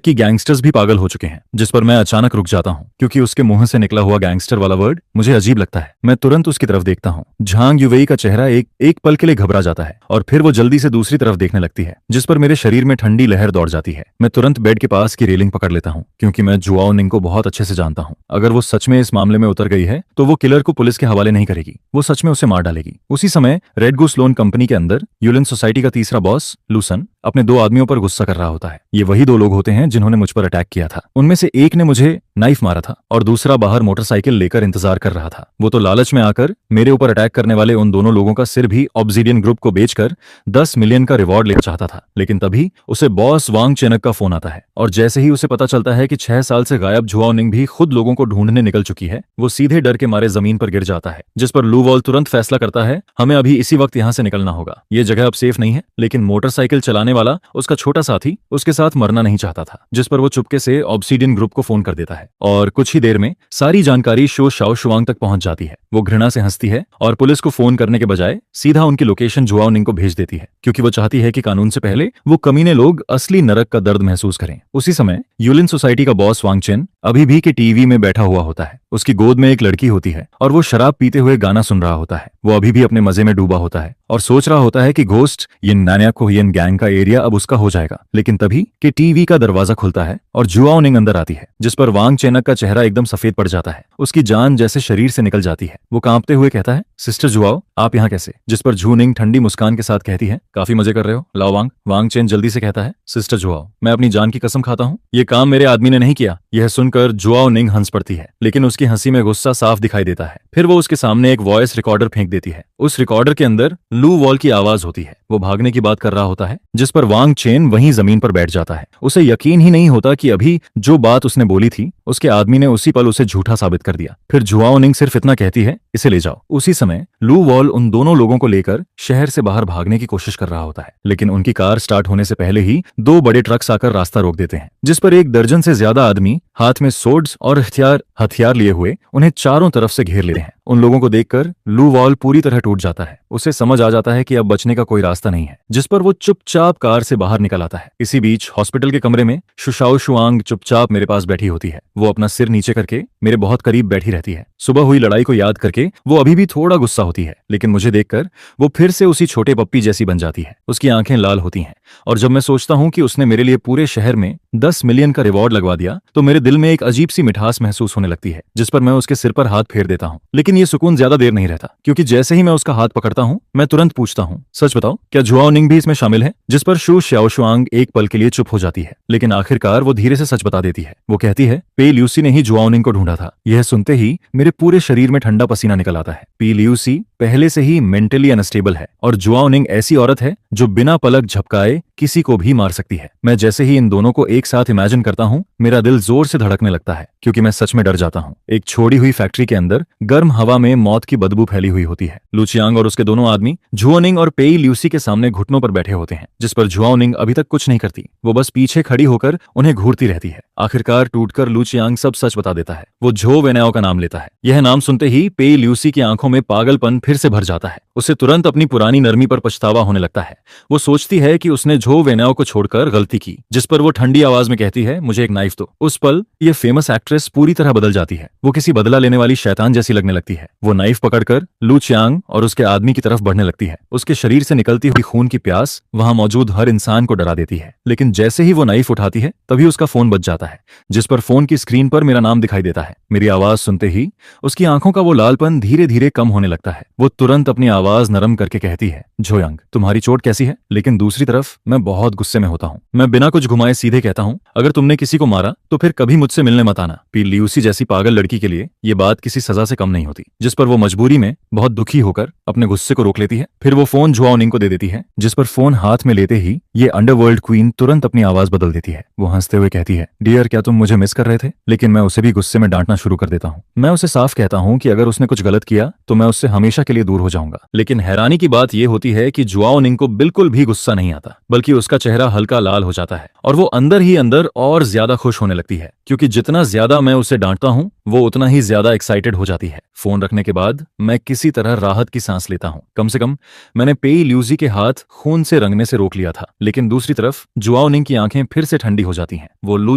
कि गैंगस्टर्स भी पागल हो चुके हैं। जिस पर मैं अचानक रुक जाता हूँ, क्योंकि उसके मुंह से निकला हुआ गैंगस्टर वाला वर्ड मुझे अजीब लगता है। मैं तुरंत उसकी तरफ देखता हूँ। झांग युवेई का चेहरा एक पल के लिए घबरा जाता है और फिर वो जल्दी से दूसरी तरफ देखने लगती है, जिस पर मेरे शरीर में ठंडी लहर दौड़ जाती है। मैं तुरंत बेड के पास की रेलिंग पकड़ लेता हूँ, क्योंकि मैं जुआओनिंग को बहुत अच्छे से जानता हूँ। अगर वो सच में इस मामले में उतर गई है तो वो किलर को पुलिस के हवाले नहीं करेगी, वो सच में उसे मार डालेगी। उसी समय रेड गूस लोन कंपनी के अंदर यूलिन सोसाइटी का तीसरा बॉस लूसन अपने 2 आदमियों पर गुस्सा कर रहा होता है। ये वही 2 लोग होते हैं जिन्होंने मुझ पर अटैक किया था। उनमें से एक ने मुझे नाइफ मारा था और दूसरा बाहर मोटरसाइकिल लेकर इंतजार कर रहा था। वो तो लालच में आकर मेरे ऊपर अटैक करने वाले उन दोनों लोगों का सिर भी ऑब्सीडियन ग्रुप को बेचकर 10 मिलियन का रिवॉर्ड लेना चाहता था। लेकिन तभी उसे बॉस वांग चेनक का फोन आता है और जैसे ही उसे पता चलता है कि 6 साल से गायब जुआओनिंग भी खुद लोगों को ढूंढने निकल चुकी है, वो सीधे डर के मारे जमीन पर गिर जाता है। जिस पर लू वॉल तुरंत फैसला करता है, हमें अभी इसी वक्त यहाँ से निकलना होगा। ये जगह अब सेफ नहीं है। लेकिन मोटरसाइकिल चलाने वाला उसका छोटा साथी उसके साथ मरना नहीं चाहता था, जिस पर वो चुपके से ऑब्सीडियन ग्रुप को फोन कर देता है और कुछ ही देर में सारी जानकारी शो शाओशुआंग तक पहुंच जाती है। वो घृणा से हंसती है और पुलिस को फोन करने के बजाय सीधा उनकी लोकेशन जुआओनिंग को भेज देती है, क्योंकि वो चाहती है कि कानून से पहले वो कमीने लोग असली नरक का दर्द महसूस करें। उसी समय यूलिन सोसाइटी का बॉस वांग चेन अभी भी के टीवी में बैठा हुआ होता है। उसकी गोद में एक लड़की होती है और वो शराब पीते हुए गाना सुन रहा होता है। वो अभी भी अपने मजे में डूबा होता है और सोच रहा होता है कि घोस्ट यिन नान्याकोहियन गैंग का एरिया अब उसका हो जाएगा। लेकिन तभी के टीवी का दरवाजा खुलता है और जुआओनिंग अंदर आती है, जिस पर वांग चेनक का चेहरा एकदम सफेद पड़ जाता है। उसकी जान जैसे शरीर से निकल जाती है। वो कांपते हुए कहता है, सिस्टर जुआओ, आप यहाँ कैसे? जिस पर जूनिंग ठंडी मुस्कान के साथ कहती है, काफी मजे कर रहे हो, लाओ वांग। वांग चेन जल्दी से कहता है, सिस्टर जुआओ, मैं अपनी जान की कसम खाता हूँ, ये काम मेरे आदमी ने नहीं किया। यह सुनकर जुआओनिंग हंस पड़ती है, लेकिन उसकी हंसी में गुस्सा साफ दिखाई देता है। फिर वो उसके सामने एक वॉइस रिकॉर्डर फेंक देती है। उस रिकॉर्डर के अंदर लू वॉल की आवाज होती है। वो भागने की बात कर रहा होता है, जिस पर वांग चेन वहीं जमीन पर बैठ जाता है। उसे यकीन ही नहीं होता कि अभी जो बात उसने बोली थी उसके आदमी ने उसी पल उसे झूठा साबित कर दिया। फिर जुआओनिंग सिर्फ इतना कहती है, इसे ले जाओ। उसी समय लू वॉल उन दोनों लोगों को लेकर शहर से बाहर भागने की कोशिश कर रहा होता है, लेकिन उनकी कार स्टार्ट होने से पहले ही 2 बड़े ट्रक्स आकर रास्ता रोक देते हैं, जिस पर 1 दर्जन से ज्यादा आदमी हाथ में सोर्ड्स और हथियार लिए हुए उन्हें चारों तरफ से घेर लेते हैं। उन लोगों को देखकर लू वॉल पूरी तरह टूट जाता है। उसे समझ आ जाता है कि अब बचने का कोई रास्ता नहीं है, जिस पर वो चुपचाप कार से बाहर निकल आता है। इसी बीच हॉस्पिटल के कमरे में शाओशुआंग चुपचाप मेरे पास बैठी होती है। वो अपना सिर नीचे करके मेरे बहुत करीब बैठी रहती है। सुबह हुई लड़ाई को याद करके वो अभी भी थोड़ा गुस्सा होती है, लेकिन मुझे देखकर वो फिर से उसी छोटे पप्पी जैसी बन जाती है। उसकी आंखें लाल होती हैं और जब मैं सोचता हूँ कि उसने मेरे लिए पूरे शहर में 10 मिलियन का रिवॉर्ड लगवा दिया तो मेरे दिल में एक अजीब सी मिठास महसूस होने लगती है, जिस पर मैं उसके सिर पर हाथ फेर देता हूँ। लेकिन लेकिन ये सुकून ज्यादा देर नहीं रहता, क्योंकि जैसे ही मैं उसका हाथ पकड़ता हूँ मैं तुरंत पूछता हूँ, सच बताओ क्या जुआओ निंग भी इसमें शामिल है? जिस पर शू शाओशुआंग एक पल के लिए चुप हो जाती है, लेकिन आखिरकार वो धीरे से सच बता देती है। वो कहती है, पे ल्यूसी ने ही जुआओ निंग को ढूंढा था। यह सुनते ही मेरे पूरे शरीर में ठंडा पसीना निकल आता है। पे ल्यूसी पहले से ही मेंटली अनस्टेबल है और जुआओ निंग ऐसी औरत है जो बिना पलक झपकाए किसी को भी मार सकती है। मैं जैसे ही इन दोनों को एक साथ इमेजिन करता हूँ मेरा दिल जोर से धड़कने लगता है, क्योंकि मैं सच में डर जाता हूँ। एक छोड़ी हुई फैक्ट्री के अंदर गर्म हवा में मौत की बदबू फैली हुई होती है। लू चियांग और उसके दोनों आदमी जुआओ निंग और पेई ल्यूसी के सामने घुटनों पर बैठे होते हैं, जिस पर जुआओ निंग अभी तक कुछ नहीं करती। वो बस पीछे खड़ी होकर उन्हें घूरती रहती है। आखिरकार टूटकर लू चियांग सब सच बता देता है। वो झो वेनाओ का नाम लेता है। यह नाम सुनते ही पेई ल्यूसी की आंखों में पागलपन फिर से भर जाता है। उसे तुरंत अपनी पुरानी नरमी पर पछतावा होने लगता है। वो सोचती है कि उसने झो वेनाओ को छोड़कर गलती की, जिस पर वो ठंडी आवाज में कहती है, मुझे एक नाइफ दो। उस पल ये फेमस एक्ट्रेस पूरी तरह बदल जाती है। वो किसी बदला लेने वाली शैतान जैसी लगने लगती है। वो नाइफ पकड़कर लू चियांग और उसके आदमी की तरफ बढ़ने लगती है। उसके शरीर से निकलती हुई खून की प्यास वहां मौजूद हर इंसान को डरा देती है। लेकिन जैसे ही वो नाइफ उठाती है तभी उसका फोन बज जाता है, जिस पर फोन की स्क्रीन पर मेरा नाम दिखाई देता है। मेरी आवाज सुनते ही उसकी आंखों का वो लालपन धीरे धीरे कम होने लगता है। वो तुरंत अपनी आवाज नरम करके कहती है, जोयांग तुम्हारी चोट कैसी है? लेकिन दूसरी तरफ मैं बहुत गुस्से में होता हूँ। मैं बिना कुछ घुमाए सीधे कहता हूँ, अगर तुमने किसी को मारा तो फिर कभी मुझसे मिलने मत आना। पी ल्यूसी जैसी पागल लड़की के लिए ये बात किसी सजा से कम नहीं होती। जिस पर वो मजबूरी में बहुत दुखी होकर अपने गुस्से को रोक लेती है। फिर वो फोन जुआओ निंग को दे देती है, जिस पर फोन हाथ में लेते ही ये अंडरवर्ल्ड क्वीन तुरंत अपनी आवाज बदल देती है। वो हंसते हुए कहती है, डियर क्या तुम मुझे मिस कर रहे थे? लेकिन मैं उसे भी गुस्से में डांटना शुरू कर देता हूँ। मैं उसे साफ कहता हूँ कि अगर उसने कुछ गलत किया तो मैं उससे हमेशा के लिए दूर हो जाऊंगा। लेकिन हैरानी की बात यह होती है कि जुआओ निंग को बिल्कुल भी गुस्सा नहीं आता, बल्कि उसका चेहरा हल्का लाल हो जाता है और वो अंदर ही अंदर और ज्यादा खुश होने लगती है, क्योंकि जितना ज्यादा मैं उसे डांटता हूँ वो उतना ही ज्यादा एक्साइटेड हो जाती है। फोन रखने के बाद मैं किसी तरह राहत की सांस लेता हूँ। कम से कम मैंने पेई ल्यूसी के हाथ खून से रंगने से रोक लिया था। लेकिन दूसरी तरफ जुआओ निंग की आंखें फिर से ठंडी हो जाती हैं। वो लू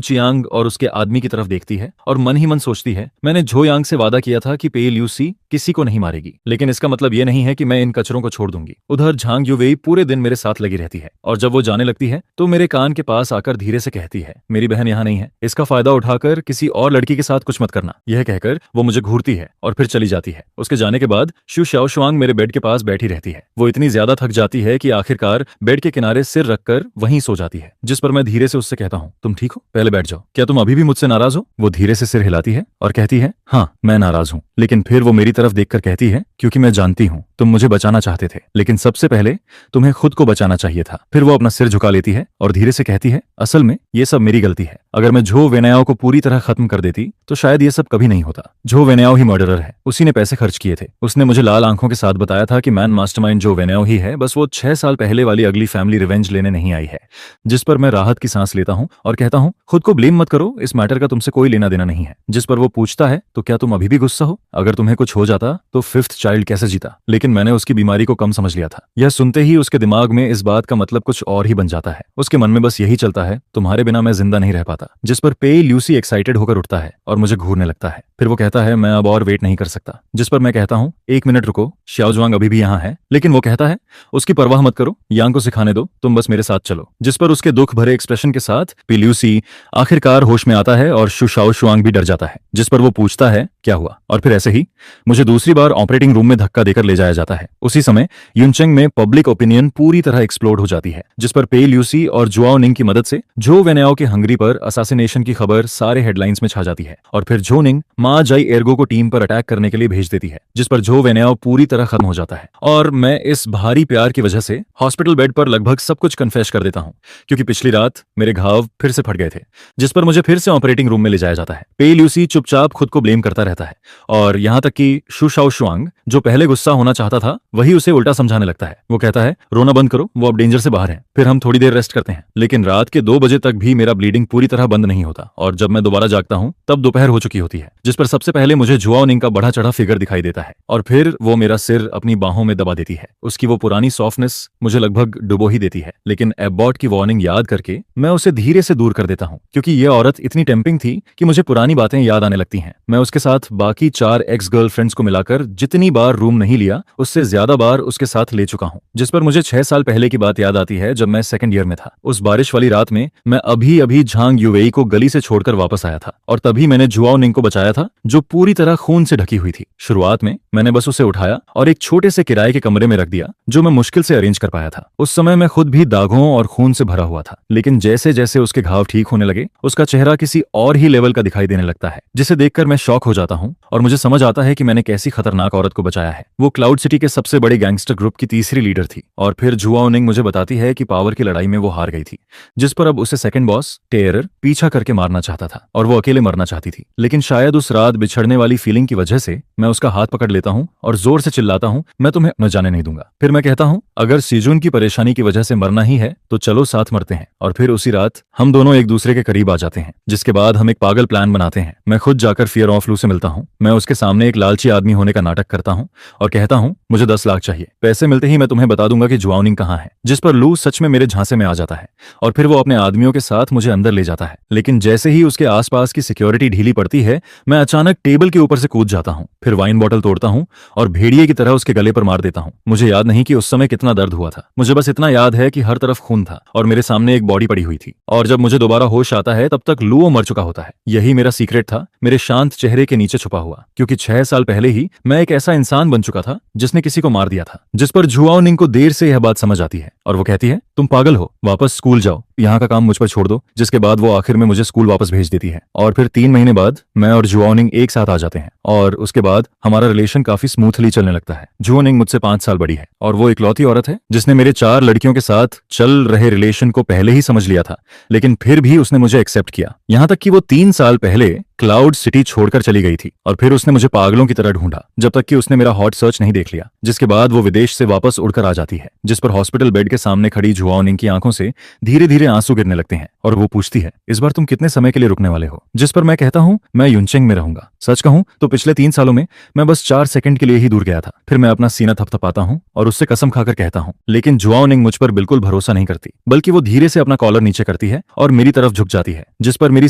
चियांग और उसके आदमी की तरफ देखती है और मन ही मन सोचती है, मैंने जोयांग से वादा किया था कि पेई ल्यूसी किसी को नहीं मारेगी, लेकिन इसका मतलब ये नहीं है कि मैं इन कचरों को छोड़ दूंगी। उधर झांग युवेई पूरे दिन मेरे साथ लगी रहती है और जब वो जाने लगती है तो मेरे कान के पास आकर धीरे से कहती है, मेरी बहन यहाँ नहीं है, इसका फायदा उठाकर किसी और लड़की के साथ कुछ मत करना। यह कहकर वो मुझे घूरती है और फिर चली जाती है। उसके जाने के बाद शू शाओशुआंग मेरे बेड के पास बैठी रहती है। वो इतनी ज्यादा थक जाती है कि आखिरकार बेड के किनारे सिर रखकर वहीं सो जाती है, जिस पर मैं धीरे से उससे कहता हूँ, तुम ठीक हो? पहले बैठ जाओ। क्या तुम अभी भी मुझसे नाराज हो? वो धीरे से सिर हिलाती है और कहती है, हाँ मैं नाराज हूँ। लेकिन फिर वो मेरी तरफ देखकर कहती है, क्योंकि मैं जानती हूँ तुम मुझे बचाना चाहते थे, लेकिन सबसे पहले तुम्हें खुद को बचाना चाहिए था। फिर वो अपना सिर झुका लेती है और धीरे से कहती है, असल में ये सब मेरी गलती है। अगर मैं झो वेनाओ को पूरी तरह खत्म कर देती तो शायद ये सब कभी नहीं होता। झो वेनाओ ही मर्डरर है, उसी ने पैसे खर्च किए थे। उसने मुझे लाल आंखों के साथ बताया था कि मैन मास्टरमाइंड झो वेनाओ ही है, बस वो 6 साल पहले वाली अगली फैमिली रिवेंज लेने नहीं आई है। जिस पर मैं राहत की सांस लेता हूँ और कहता हूँ, खुद को ब्लेम मत करो, इस मैटर का तुमसे कोई लेना देना नहीं है। जिस पर वो पूछता है, तो क्या तुम अभी भी गुस्सा हो? अगर तुम्हें कुछ हो जाता तो 5th चाइल्ड कैसे जीता? लेकिन मैंने उसकी बीमारी को कम समझ लिया था। यह सुनते ही उसके दिमाग में इस बात का मतलब कुछ और ही बन जाता है। उसके मन में बस यही चलता है, तुम्हारे बिना मैं जिंदा नहीं रह पाता। जिस पर पेई ल्यूसी एक्साइटेड होकर उठता है और मुझे घूरने लगता है। फिर वो कहता है, मैं अब और वेट नहीं कर सकता। जिस पर मैं कहता हूँ, 1 मिनट रुको, शाओजुआंग अभी भी यहाँ है। लेकिन वो कहता है, उसकी परवाह मत करो, यांग को सिखाने दो, तुम बस मेरे साथ चलो। जिस पर उसके दुख भरे एक्सप्रेशन के साथ पेई ल्यूसी आखिरकार होश में आता है और शू शाओशुआंग भी डर जाता है। जिस पर वो पूछता है, क्या हुआ? और फिर ऐसे ही मुझे दूसरी बार ऑपरेटिंग रूम में धक्का देकर ले जाया जाता है। उसी समय युनचेंग में पब्लिक ओपिनियन पूरी तरह एक्सप्लोड हो जाती है, जिस पर पेई ल्यूसी और जुआओ निंग की मदद से झो वेनाओ के हंगरी पर असैसिनेशन की खबर सारे हेडलाइंस में छा जाती है। और फिर झो निंग मा जाई एर्गो को टीम पर अटैक करने के लिए भेज देती है, जिस पर झो वेनाओ पूरी तरह खत्म हो जाता है। और मैं इस भारी प्यार की वजह से हॉस्पिटल बेड पर लगभग सब कुछ कन्फेस कर देता हूँ, क्योंकि पिछली रात मेरे घाव फिर से फट गए थे। जिस पर मुझे फिर से ऑपरेटिंग रूम में ले जाया जाता है। पेई ल्यूसी चुपचाप खुद को ब्लेम करता रहता है और यहाँ तक कि शू शाओशुआंग जो पहले गुस्सा होना चाहता था वही उसे उल्टा समझाने लगता है। वो कहता है, रोना बंद करो, वो अब डेंजर से बाहर है। फिर हम थोड़ी देर रेस्ट करते हैं। लेकिन रात के 2 बजे तक भी मेरा ब्लीडिंग पूरी तरह बंद नहीं होता और जब मैं दोबारा जागता हूँ तब दोपहर हो चुकी होती है। जिस पर सबसे पहले मुझे जुआओ निंग का बढ़ा चढ़ा फिगर दिखाई देता है और फिर वो मेरा सिर अपनी बाहों में दबा देती है। उसकी वो पुरानी सॉफ्टनेस मुझे लगभग डुबो ही देती है। लेकिन एबॉट की वार्निंग याद करके मैं उसे धीरे से दूर कर देता हूँ, क्योंकि ये औरत इतनी टेम्पिंग थी कि मुझे पुरानी बातें याद आने लगती हैं। मैं उसके साथ बाकी 4 एक्स गर्लफ्रेंड्स को मिलाकर जितनी बार रूम नहीं लिया उससे ज्यादा बार उसके साथ ले चुका हूँ। जिस पर मुझे 6 साल पहले की बात याद आती है जब मैं सेकंड ईयर में था। उस बारिश वाली रात में मैं अभी अभी झांग युवेई को गली से छोड़कर वापस आया था और तभी मैंने जुआओ निंग को बचाया था जो पूरी तरह खून से ढकी हुई थी। शुरुआत में मैंने बस उसे उठाया और एक छोटे से किराए के कमरे में रख दिया जो मैं मुश्किल से अरेंज कर पाया था। उस समय मैं खुद भी दागों और खून से भरा हुआ था, लेकिन जैसे जैसे उसके घाव ठीक होने लगे उसका चेहरा किसी और ही लेवल का दिखाई देने लगता है, जिसे देखकर मैं शॉक हो जाता हूँ और मुझे समझ आता है कि मैंने कैसी खतरनाक औरत को बचाया है। वो क्लाउड सिटी के सबसे बड़े गैंगस्टर ग्रुप की तीसरी लीडर थी और फिर जुआओ निंग मुझे बताती है कि पावर की लड़ाई में वो हार गई थी, जिस पर अब उसे सेकंड बॉस टेरर पीछा करके मारना चाहता था और वो अकेले मरना चाहती थी। लेकिन शायद उस रात बिछड़ने वाली फीलिंग की वजह से मैं उसका हाथ पकड़ लेता हूँ और जोर से चिल्लाता हूँ, मैं तुम्हें न जाने नहीं दूंगा। फिर मैं कहता हूँ, अगर सीजून की परेशानी की वजह से मरना ही है तो चलो साथ मरते हैं। और फिर उसी रात हम दोनों एक दूसरे के करीब आ जाते हैं, जिसके बाद हम एक पागल प्लान बनाते हैं। मैं खुद जाकर फियर ऑफ लू से मिलता हूँ। मैं उसके सामने एक लालची आदमी होने का नाटक करता हूँ और कहता हूँ, मुझे 10 लाख चाहिए, पैसे मिलते ही मैं तुम्हें बता दूंगा कि जुआओ निंग कहाँ है। जिस पर लू सच में मेरे झांसे में आ जाता है और फिर वो अपने आदमियों के साथ मुझे अंदर ले जाता है। लेकिन जैसे ही उसके आसपास की सिक्योरिटी ढीली पड़ती है मैं अचानक टेबल के ऊपर से कूद जाता हूँ, फिर वाइन बॉटल तोड़ता हूँ और भेड़िए की तरह उसके गले पर मार देता हूँ। मुझे याद नहीं कि उस समय कितना दर्द हुआ था, मुझे बस इतना याद है कि हर तरफ खून था और मेरे सामने एक बॉडी पड़ी हुई थी। और जब मुझे दोबारा होश आता है तब तक लुओ मर चुका होता है। यही मेरा सीक्रेट था, मेरे शांत चेहरे के नीचे छुपा हुआ, क्योंकि 6 साल पहले ही मैं एक ऐसा इंसान बन चुका था जिसने किसी को मार दिया था। जिस पर जुआओ निंग को देर से यह बात समझ आती है और वो कहती है, तुम पागल हो, वापस स्कूल जाओ, यहाँ का काम मुझ पर छोड़ दो। जिसके बाद वो आखिर में मुझे स्कूल वापस भेज देती है और फिर 3 महीने बाद मैं और जुआओ निंग एक साथ आ जाते हैं और उसके बाद हमारा रिलेशन काफी स्मूथली चलने लगता है। जुआओ निंग मुझसे 5 साल बड़ी है और वो इकलौती औरत है जिसने मेरे 4 लड़कियों के साथ चल रहे रिलेशन को पहले ही समझ लिया था, लेकिन फिर भी उसने मुझे एक्सेप्ट किया। यहाँ तक कि वो 3 साल पहले क्लाउड सिटी छोड़कर चली गई थी और फिर उसने मुझे पागलों की तरह ढूंढा जब तक कि उसने मेरा हॉट सर्च नहीं देख लिया। जिसके बाद वो विदेश से वापस उड़कर आ जाती है, जिस पर हॉस्पिटल बेड के सामने खड़ी जुआओ निंग की आंखों से धीरे धीरे आंसू गिरने लगते हैं और वो पूछती है, इस बार तुम कितने समय के लिए रुकने वाले हो? जिस पर मैं कहता हूँ, मैं युनचेंग में रहूंगा। सच कहूं तो पिछले 3 सालों में मैं बस 4 सेकंड के लिए ही दूर गया था। फिर मैं अपना सीना थपथपाता हूँ और उससे कसम खाकर कहता हूँ। लेकिन जुआओ निंग मुझ पर बिल्कुल भरोसा नहीं करती, बल्कि वो धीरे से अपना कॉलर नीचे करती है और मेरी तरफ झुक जाती है, जिस पर मेरी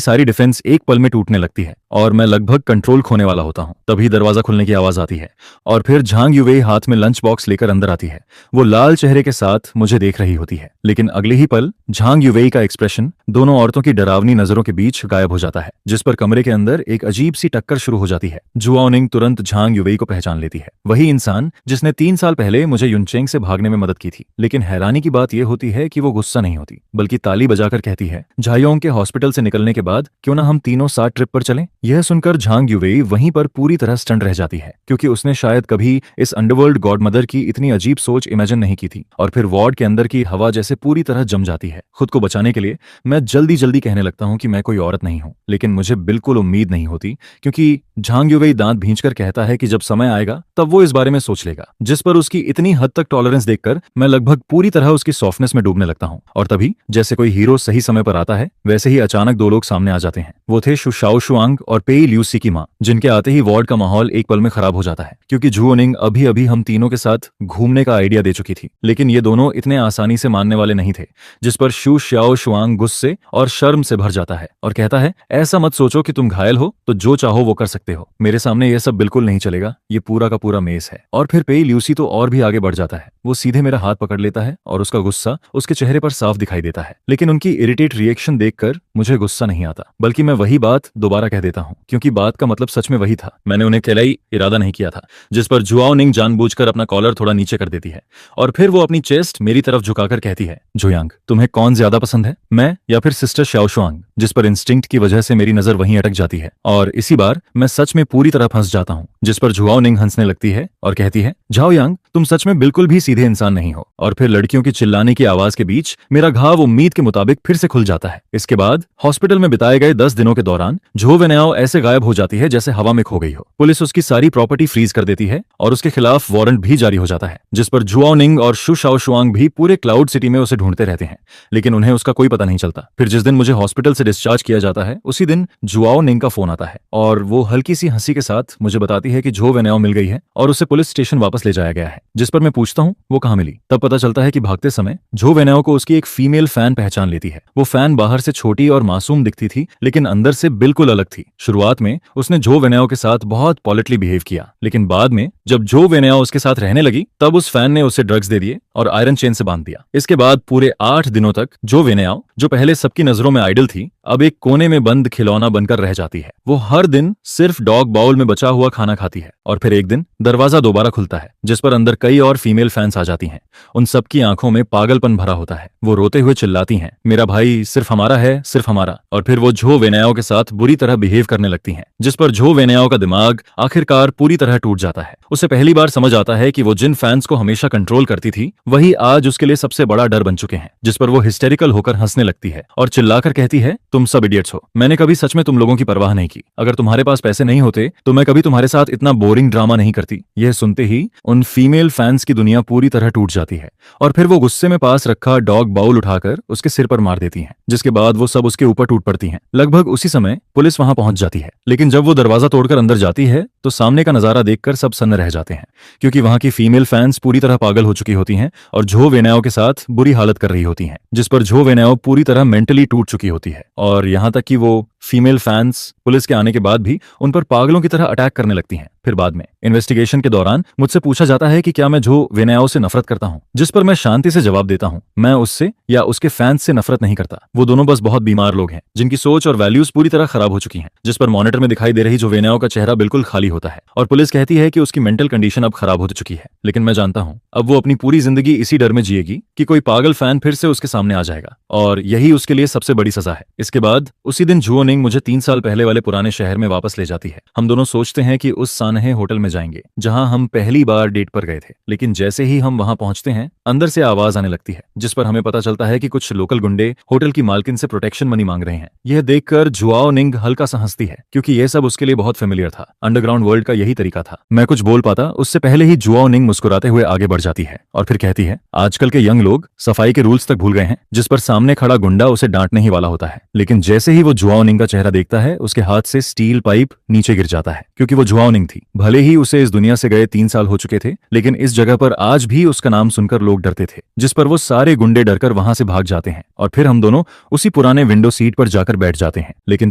सारी डिफेंस एक पल में टूटने लगती है और मैं लगभग कंट्रोल खोने वाला होता हूँ। तभी दरवाजा खुलने की आवाज आती है और फिर झांग युवेई हाथ में लंच बॉक्स लेकर अंदर आती है। वो लाल चेहरे के साथ मुझे देख रही होती है, लेकिन अगले ही पल झांग युवेई का एक्सप्रेशन दोनों औरतों की डरावनी नजरों के बीच गायब हो जाता है, जिस पर कमरे के अंदर एक अजीब सी टक्कर शुरू हो जाती है। जुआओ निंग तुरंत झांग युवेई को पहचान लेती है, वही इंसान जिसने 3 साल पहले मुझे युनचेंग से भागने में मदद की थी। लेकिन हैरानी की बात यह होती है कि वो गुस्सा नहीं होती, बल्कि ताली बजाकर कहती है, झायोंग के हॉस्पिटल से निकलने के बाद क्यों ना हम तीनों साथ ट्रिप पर चलें। यह सुनकर झांग युवेई वहीं पर पूरी तरह स्टन रह जाती है, क्योंकि उसने शायद कभी इस अंडरवर्ल्ड गॉडमदर की इतनी अजीब सोच इमेजिन नहीं की थी। और फिर वार्ड के अंदर की हवा जैसे पूरी तरह जम जाती है। खुद को बचाने के लिए मैं जल्दी जल्दी कहने लगता हूं कि मैं कोई औरत नहीं हूं, लेकिन मुझे बिल्कुल उम्मीद नहीं होती, क्योंकि झांग युवेई दांत भींचकर कहता है कि जब समय आएगा तब वो इस बारे में सोच लेगा। जिस पर उसकी इतनी हद तक टॉलरेंस देखकर मैं लगभग पूरी तरह उसकी सॉफ्टनेस में डूबने लगता हूं। और तभी जैसे कोई हीरो सही समय पर आता है, वैसे ही अचानक 2 लोग सामने आ जाते हैं। वो थे शु शाओशुआंग और पेई ल्यूसी की मां, जिनके आते ही वार्ड का माहौल एक पल में खराब हो जाता है, क्योंकि जुओ निंग अभी अभी हम तीनों के साथ घूमने का आइडिया दे चुकी थी। लेकिन ये दोनों इतने आसानी से मानने वाले नहीं थे, जिस पर शु शाओशुआंग गुस्से और शर्म से भर जाता है और कहता है, ऐसा मत सोचो कि तुम घायल हो तो जो चाहो वो कर सकते हो, मेरे सामने ये सब बिल्कुल नहीं चलेगा, ये पूरा का पूरा मेस है। और फिर पेई ल्यूसी तो और भी आगे बढ़ जाता है, वो सीधे मेरा हाथ पकड़ लेता है और उसका गुस्सा उसके चेहरे पर साफ दिखाई देता है। लेकिन उनकी इरिटेट रिएक्शन देखकर मुझे गुस्सा नहीं आता, बल्कि मैं वही बात दोबारा कह देता हूँ, क्योंकि बात का मतलब सच में वही था। मैंने उन्हें कहलाई इरादा नहीं किया था। जिस पर जुआओ निंग जानबूझकर अपना कॉलर थोड़ा नीचे कर देती है और फिर वो अपनी चेस्ट मेरी तरफ झुकाकर कहती है, जुयांग, तुम्हें कौन ज्यादा पसंद है, मैं या फिर सिस्टर शाओशुआंग? जिस पर इंस्टिंक्ट की वजह से मेरी नजर वहीं अटक जाती है और इसी बार मैं सच में पूरी तरह फंस जाता हूँ। जिस पर जुआओ निंग हंसने लगती है और कहती है, झाओ यांग, तुम सच में बिल्कुल भी सीधे इंसान नहीं हो। और फिर लड़कियों की चिल्लाने की आवाज के बीच मेरा घाव उम्मीद के मुताबिक फिर से खुल जाता है। इसके बाद हॉस्पिटल में बिताए गए 10 दिनों के दौरान झो वेनाओ ऐसे गायब हो जाती है जैसे हवा में खो गई हो। पुलिस उसकी सारी प्रॉपर्टी फ्रीज कर देती है और उसके खिलाफ वारंट भी जारी हो जाता है, जिस पर जुआओ निंग और शु शाओशुआंग भी पूरे क्लाउड सिटी में उसे ढूंढते रहते हैं, लेकिन उन्हें उसका कोई पता नहीं चलता। फिर जिस दिन मुझे हॉस्पिटल से डिस्चार्ज किया जाता है, उसी दिन जुआओ निंग का फोन आता है और वो हल्की सी हंसी के साथ मुझे बताती है कि झो वेनाओ मिल गई है और उसे पुलिस स्टेशन वापस ले जाया गया है। है, जिस पर मैं पूछता हूँ वो कहाँ मिली। तब पता चलता है कि भागते समय जो वेनाओ को उसकी एक फीमेल फैन पहचान लेती है। वो फैन बाहर से छोटी और मासूम दिखती थी, लेकिन अंदर से बिल्कुल अलग थी। शुरुआत में उसने जो वेनाओ के साथ बहुत पॉलिटली बिहेव किया, लेकिन बाद में जब जो वेनाओ उसके साथ रहने लगी तब उस फैन ने उसे ड्रग्स दे दिए और आयरन चेन से बांध दिया। इसके बाद पूरे 8 दिनों तक जो वेनाओ, जो पहले सबकी नजरों में आइडल थी, अब एक कोने में बंद खिलौना बनकर रह जाती है। वो हर दिन सिर्फ डॉग बाउल में बचा हुआ खाना खाती है और फिर एक दिन दरवाजा दोबारा खुलता है, जिस पर अंदर कई और फीमेल फैंस आ जाती हैं। उन सबकी आंखों में पागलपन भरा होता है। वो रोते हुए चिल्लाती हैं, मेरा भाई सिर्फ हमारा है, सिर्फ हमारा। और फिर वो जो वेनाओ के साथ बुरी तरह बिहेव करने लगती हैं, जिस पर जो वेनाओ का दिमाग आखिरकार पूरी तरह टूट जाता है। उसे पहली बार समझ आता है कि वो जिन फैंस को हमेशा कंट्रोल करती थी वही आज उसके लिए सबसे बड़ा डर बन चुके हैं। जिस पर वो हिस्टेरिकल होकर हंसने लगती है और चिल्लाकर कहती है, तुम सब इडियट्स हो। मैंने कभी सच में तुम लोगों की परवाह नहीं की। अगर तुम्हारे पास पैसे नहीं होते तो मैं कभी तुम्हारे साथ इतना बोरिंग ड्रामा नहीं करती। यह सुनते ही उन फीमेल फैंस की दुनिया पूरी तरह टूट जाती है और फिर वो गुस्से में पास रखा डॉग बाउल उठाकर उसके सिर पर मार देती हैं, जिसके बाद वो सब उसके ऊपर टूट पड़ती हैं। लगभग उसी समय पुलिस वहां पहुंच जाती है, लेकिन जब वो दरवाजा तोड़कर अंदर जाती है तो सामने का नजारा देखकर सब सन्न रह जाते हैं, क्योंकि वहां की फीमेल फैंस पूरी तरह पागल हो चुकी होती हैं और जो वेनाओ के साथ बुरी हालत कर रही होती हैं, जिस पर जो वेनाओ पूरी तरह मेंटली टूट चुकी होती है। और यहां तक कि वो फीमेल फैंस पुलिस के आने के बाद भी उन पर पागलों की तरह अटैक करने लगती हैं। फिर बाद में इन्वेस्टिगेशन के दौरान मुझसे पूछा जाता है कि क्या मैं जो वेनाओ से नफरत करता हूं, जिस पर मैं शांति से जवाब देता हूं, मैं उससे या उसके फैंस से नफरत नहीं करता। वो दोनों बस बहुत बीमार लोग हैं जिनकी सोच और वैल्यूज पूरी तरह खराब हो चुकी हैं। जिस पर मॉनिटर में दिखाई दे रही जो वेनाओ का चेहरा बिल्कुल खाली होता है और पुलिस कहती है कि उसकी मेंटल कंडीशन अब खराब हो चुकी है। लेकिन मैं जानता हूं अब वो अपनी पूरी जिंदगी इसी डर में जिएगी कि कोई पागल फैन फिर से उसके सामने आ जाएगा और यही उसके लिए सबसे बड़ी सजा है। इसके बाद उसी दिन जुओ निंग मुझे 3 साल पहले वाले पुराने शहर में वापस ले जाती है। हम दोनों सोचते हैं कि उस सानहे होटल में जाएंगे जहां हम पहली बार डेट पर गए थे, लेकिन जैसे ही हम वहां पहुंचते हैं अंदर से आवाज आने लगती है, जिस पर हमें पता चलता है कि कुछ लोकल गुंडे होटल की मालकिन से प्रोटेक्शन मनी मांग रहे हैं। यह देखकर जुआओ निंग हल्का सा हंसती है, क्योंकि यह सब उसके लिए बहुत फेमिलियर था। अंडरग्राउंड वर्ल्ड का यही तरीका था। मैं कुछ बोल पाता उससे पहले ही जुआओ निंग मुस्कुराते हुए आगे बढ़ जाती है और फिर कहती है, आजकल के यंग लोग सफाई के रूल्स तक भूल गए हैं। जिस पर सामने खड़ा गुंडा उसे डांटने ही वाला होता है, लेकिन जैसे ही वो जुआओ निंग का चेहरा देखता है उसके हाथ से स्टील पाइप नीचे गिर जाता है, क्योंकि वो जुआओ निंग थी। भले ही उसे इस दुनिया से गए 3 साल हो चुके थे, लेकिन इस जगह पर आज भी उसका नाम सुनकर लोग डरते थे। जिस पर वो सारे गुंडे डरकर वहां से भाग जाते हैं और फिर हम दोनों उसी पुराने विंडो सीट पर जाकर बैठ जाते हैं। लेकिन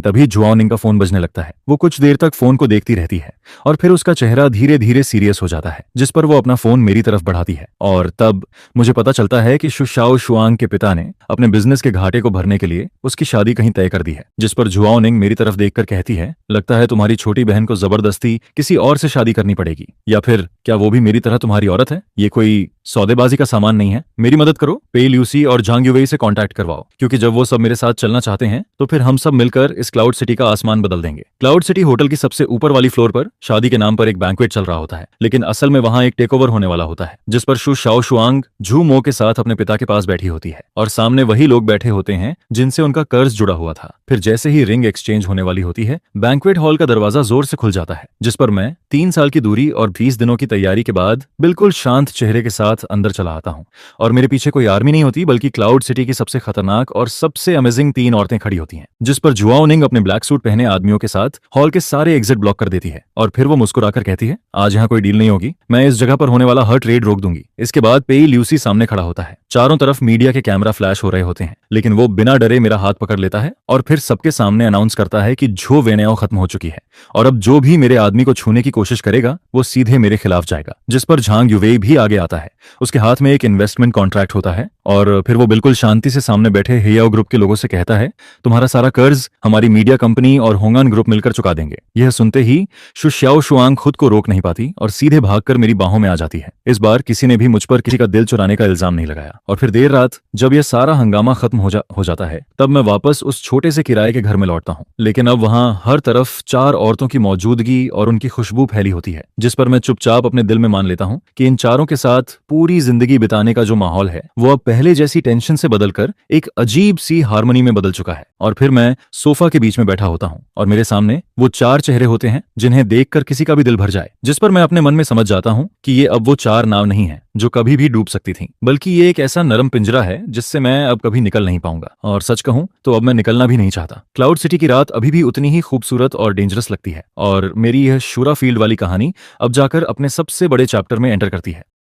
तभी जुआओ निंग का फोन बजने लगता है। वो कुछ देर तक फोन को देखती रहती है और फिर उसका चेहरा धीरे धीरे सीरियस हो जाता है, जिस पर वो अपना फोन मेरी तरफ बढ़ाती है और तब मुझे पता चलता है कि शुशाओ शुआंग के पिता ने अपने बिजनेस के घाटे को भरने के लिए उसकी शादी कहीं तय कर दी है। जिस पर जुआओ निंग मेरी तरफ देखकर कहती है, लगता है तुम्हारी छोटी बहन को जबरदस्ती किसी और से शादी करनी पड़ेगी, या फिर क्या वो भी मेरी तरह तुम्हारी औरत है? ये कोई सौदेबाजी का सामान नहीं है। मेरी मदद करो, पे ल्यूसी और झांग युवेई से कांटेक्ट करवाओ, क्योंकि जब वो सब मेरे साथ चलना चाहते हैं तो फिर हम सब मिलकर इस क्लाउड सिटी का आसमान बदल देंगे। क्लाउड सिटी होटल की सबसे ऊपर वाली फ्लोर पर शादी के नाम पर एक बैंक्वेट चल रहा होता है, लेकिन असल में वहां एक टेकओवर होने वाला होता है, जिस पर शु शाओ शुआंग झू मो के साथ अपने पिता के पास बैठी होती है और सामने वही लोग बैठे होते हैं जिनसे उनका कर्ज जुड़ा हुआ था। फिर जैसे ही रिंग एक्सचेंज होने वाली होती है, बैंक्वेट हॉल का दरवाजा जोर से खुल जाता है, जिस पर मैं 3 साल की दूरी और 20 दिनों की तैयारी के बाद बिल्कुल शांत चेहरे के साथ अंदर चला आता हूं और मेरे पीछे कोई आर्मी नहीं होती, बल्कि क्लाउड सिटी की सबसे खतरनाक और सबसे अमेजिंग 3 औरतें खड़ी होती हैं। जिस पर जुआओ निंग अपने ब्लैक सूट पहने आदमियों के साथ हॉल के सारे एग्जिट ब्लॉक कर देती है और फिर वो मुस्कुराकर कहती है, आज यहाँ कोई डील नहीं होगी, मैं इस जगह पर होने वाला हर ट्रेड रोक दूंगी। इसके बाद पेई ल्यूसी सामने खड़ा होता है। चारों तरफ मीडिया के कैमरा फ्लैश हो रहे होते हैं, लेकिन वो बिना डरे मेरा हाथ पकड़ लेता है और फिर सबके सामने अनाउंस करता है कि झो वेनाओ खत्म हो चुकी है और अब जो भी मेरे आदमी को छूने की कोशिश करेगा वो सीधे मेरे खिलाफ जाएगा। जिस पर झांग युवेई भी आगे आता है। उसके हाथ में एक इन्वेस्टमेंट कॉन्ट्रैक्ट होता है और फिर वो बिल्कुल शांति से सामने बैठे हेयाओ ग्रुप के लोगों से कहता है, तुम्हारा सारा कर्ज हमारी मीडिया कंपनी और होंगान ग्रुप मिलकर चुका देंगे। यह सुनते ही शुश्याओ शुआंग खुद को रोक नहीं पाती और सीधे भागकर मेरी बाहों में आ जाती है। इस बार किसी ने भी मुझ पर किसी का दिल चुराने का इल्जाम नहीं लगाया और फिर देर रात जब यह सारा हंगामा खत्म हो जाता है, तब मैं वापस उस छोटे से किराए के घर में लौटता हूँ। लेकिन अब वहां हर तरफ 4 औरतों की मौजूदगी और उनकी खुशबू फैली होती है, जिस पर मैं चुपचाप अपने दिल में मान लेता हूँ कि इन चारों के साथ पूरी जिंदगी बिताने का जो माहौल है वो अब पहले जैसी टेंशन से बदलकर एक अजीब सी हार्मनी में बदल चुका है। और फिर मैं सोफा के बीच में बैठा होता हूँ और मेरे सामने वो 4 चेहरे होते हैं जिन्हें देखकर किसी का भी दिल भर जाए। जिस पर मैं अपने मन में समझ जाता हूँ कि ये अब वो 4 नाव नहीं है जो कभी भी डूब सकती थी, बल्कि ये एक ऐसा नरम पिंजरा है जिससे मैं अब कभी निकल नहीं पाऊंगा। और सच कहूं तो अब मैं निकलना भी नहीं चाहता। क्लाउड सिटी की रात अभी भी उतनी ही खूबसूरत और डेंजरस लगती है और मेरी यह शूरा फील्ड वाली कहानी अब जाकर अपने सबसे बड़े चैप्टर में एंटर करती है।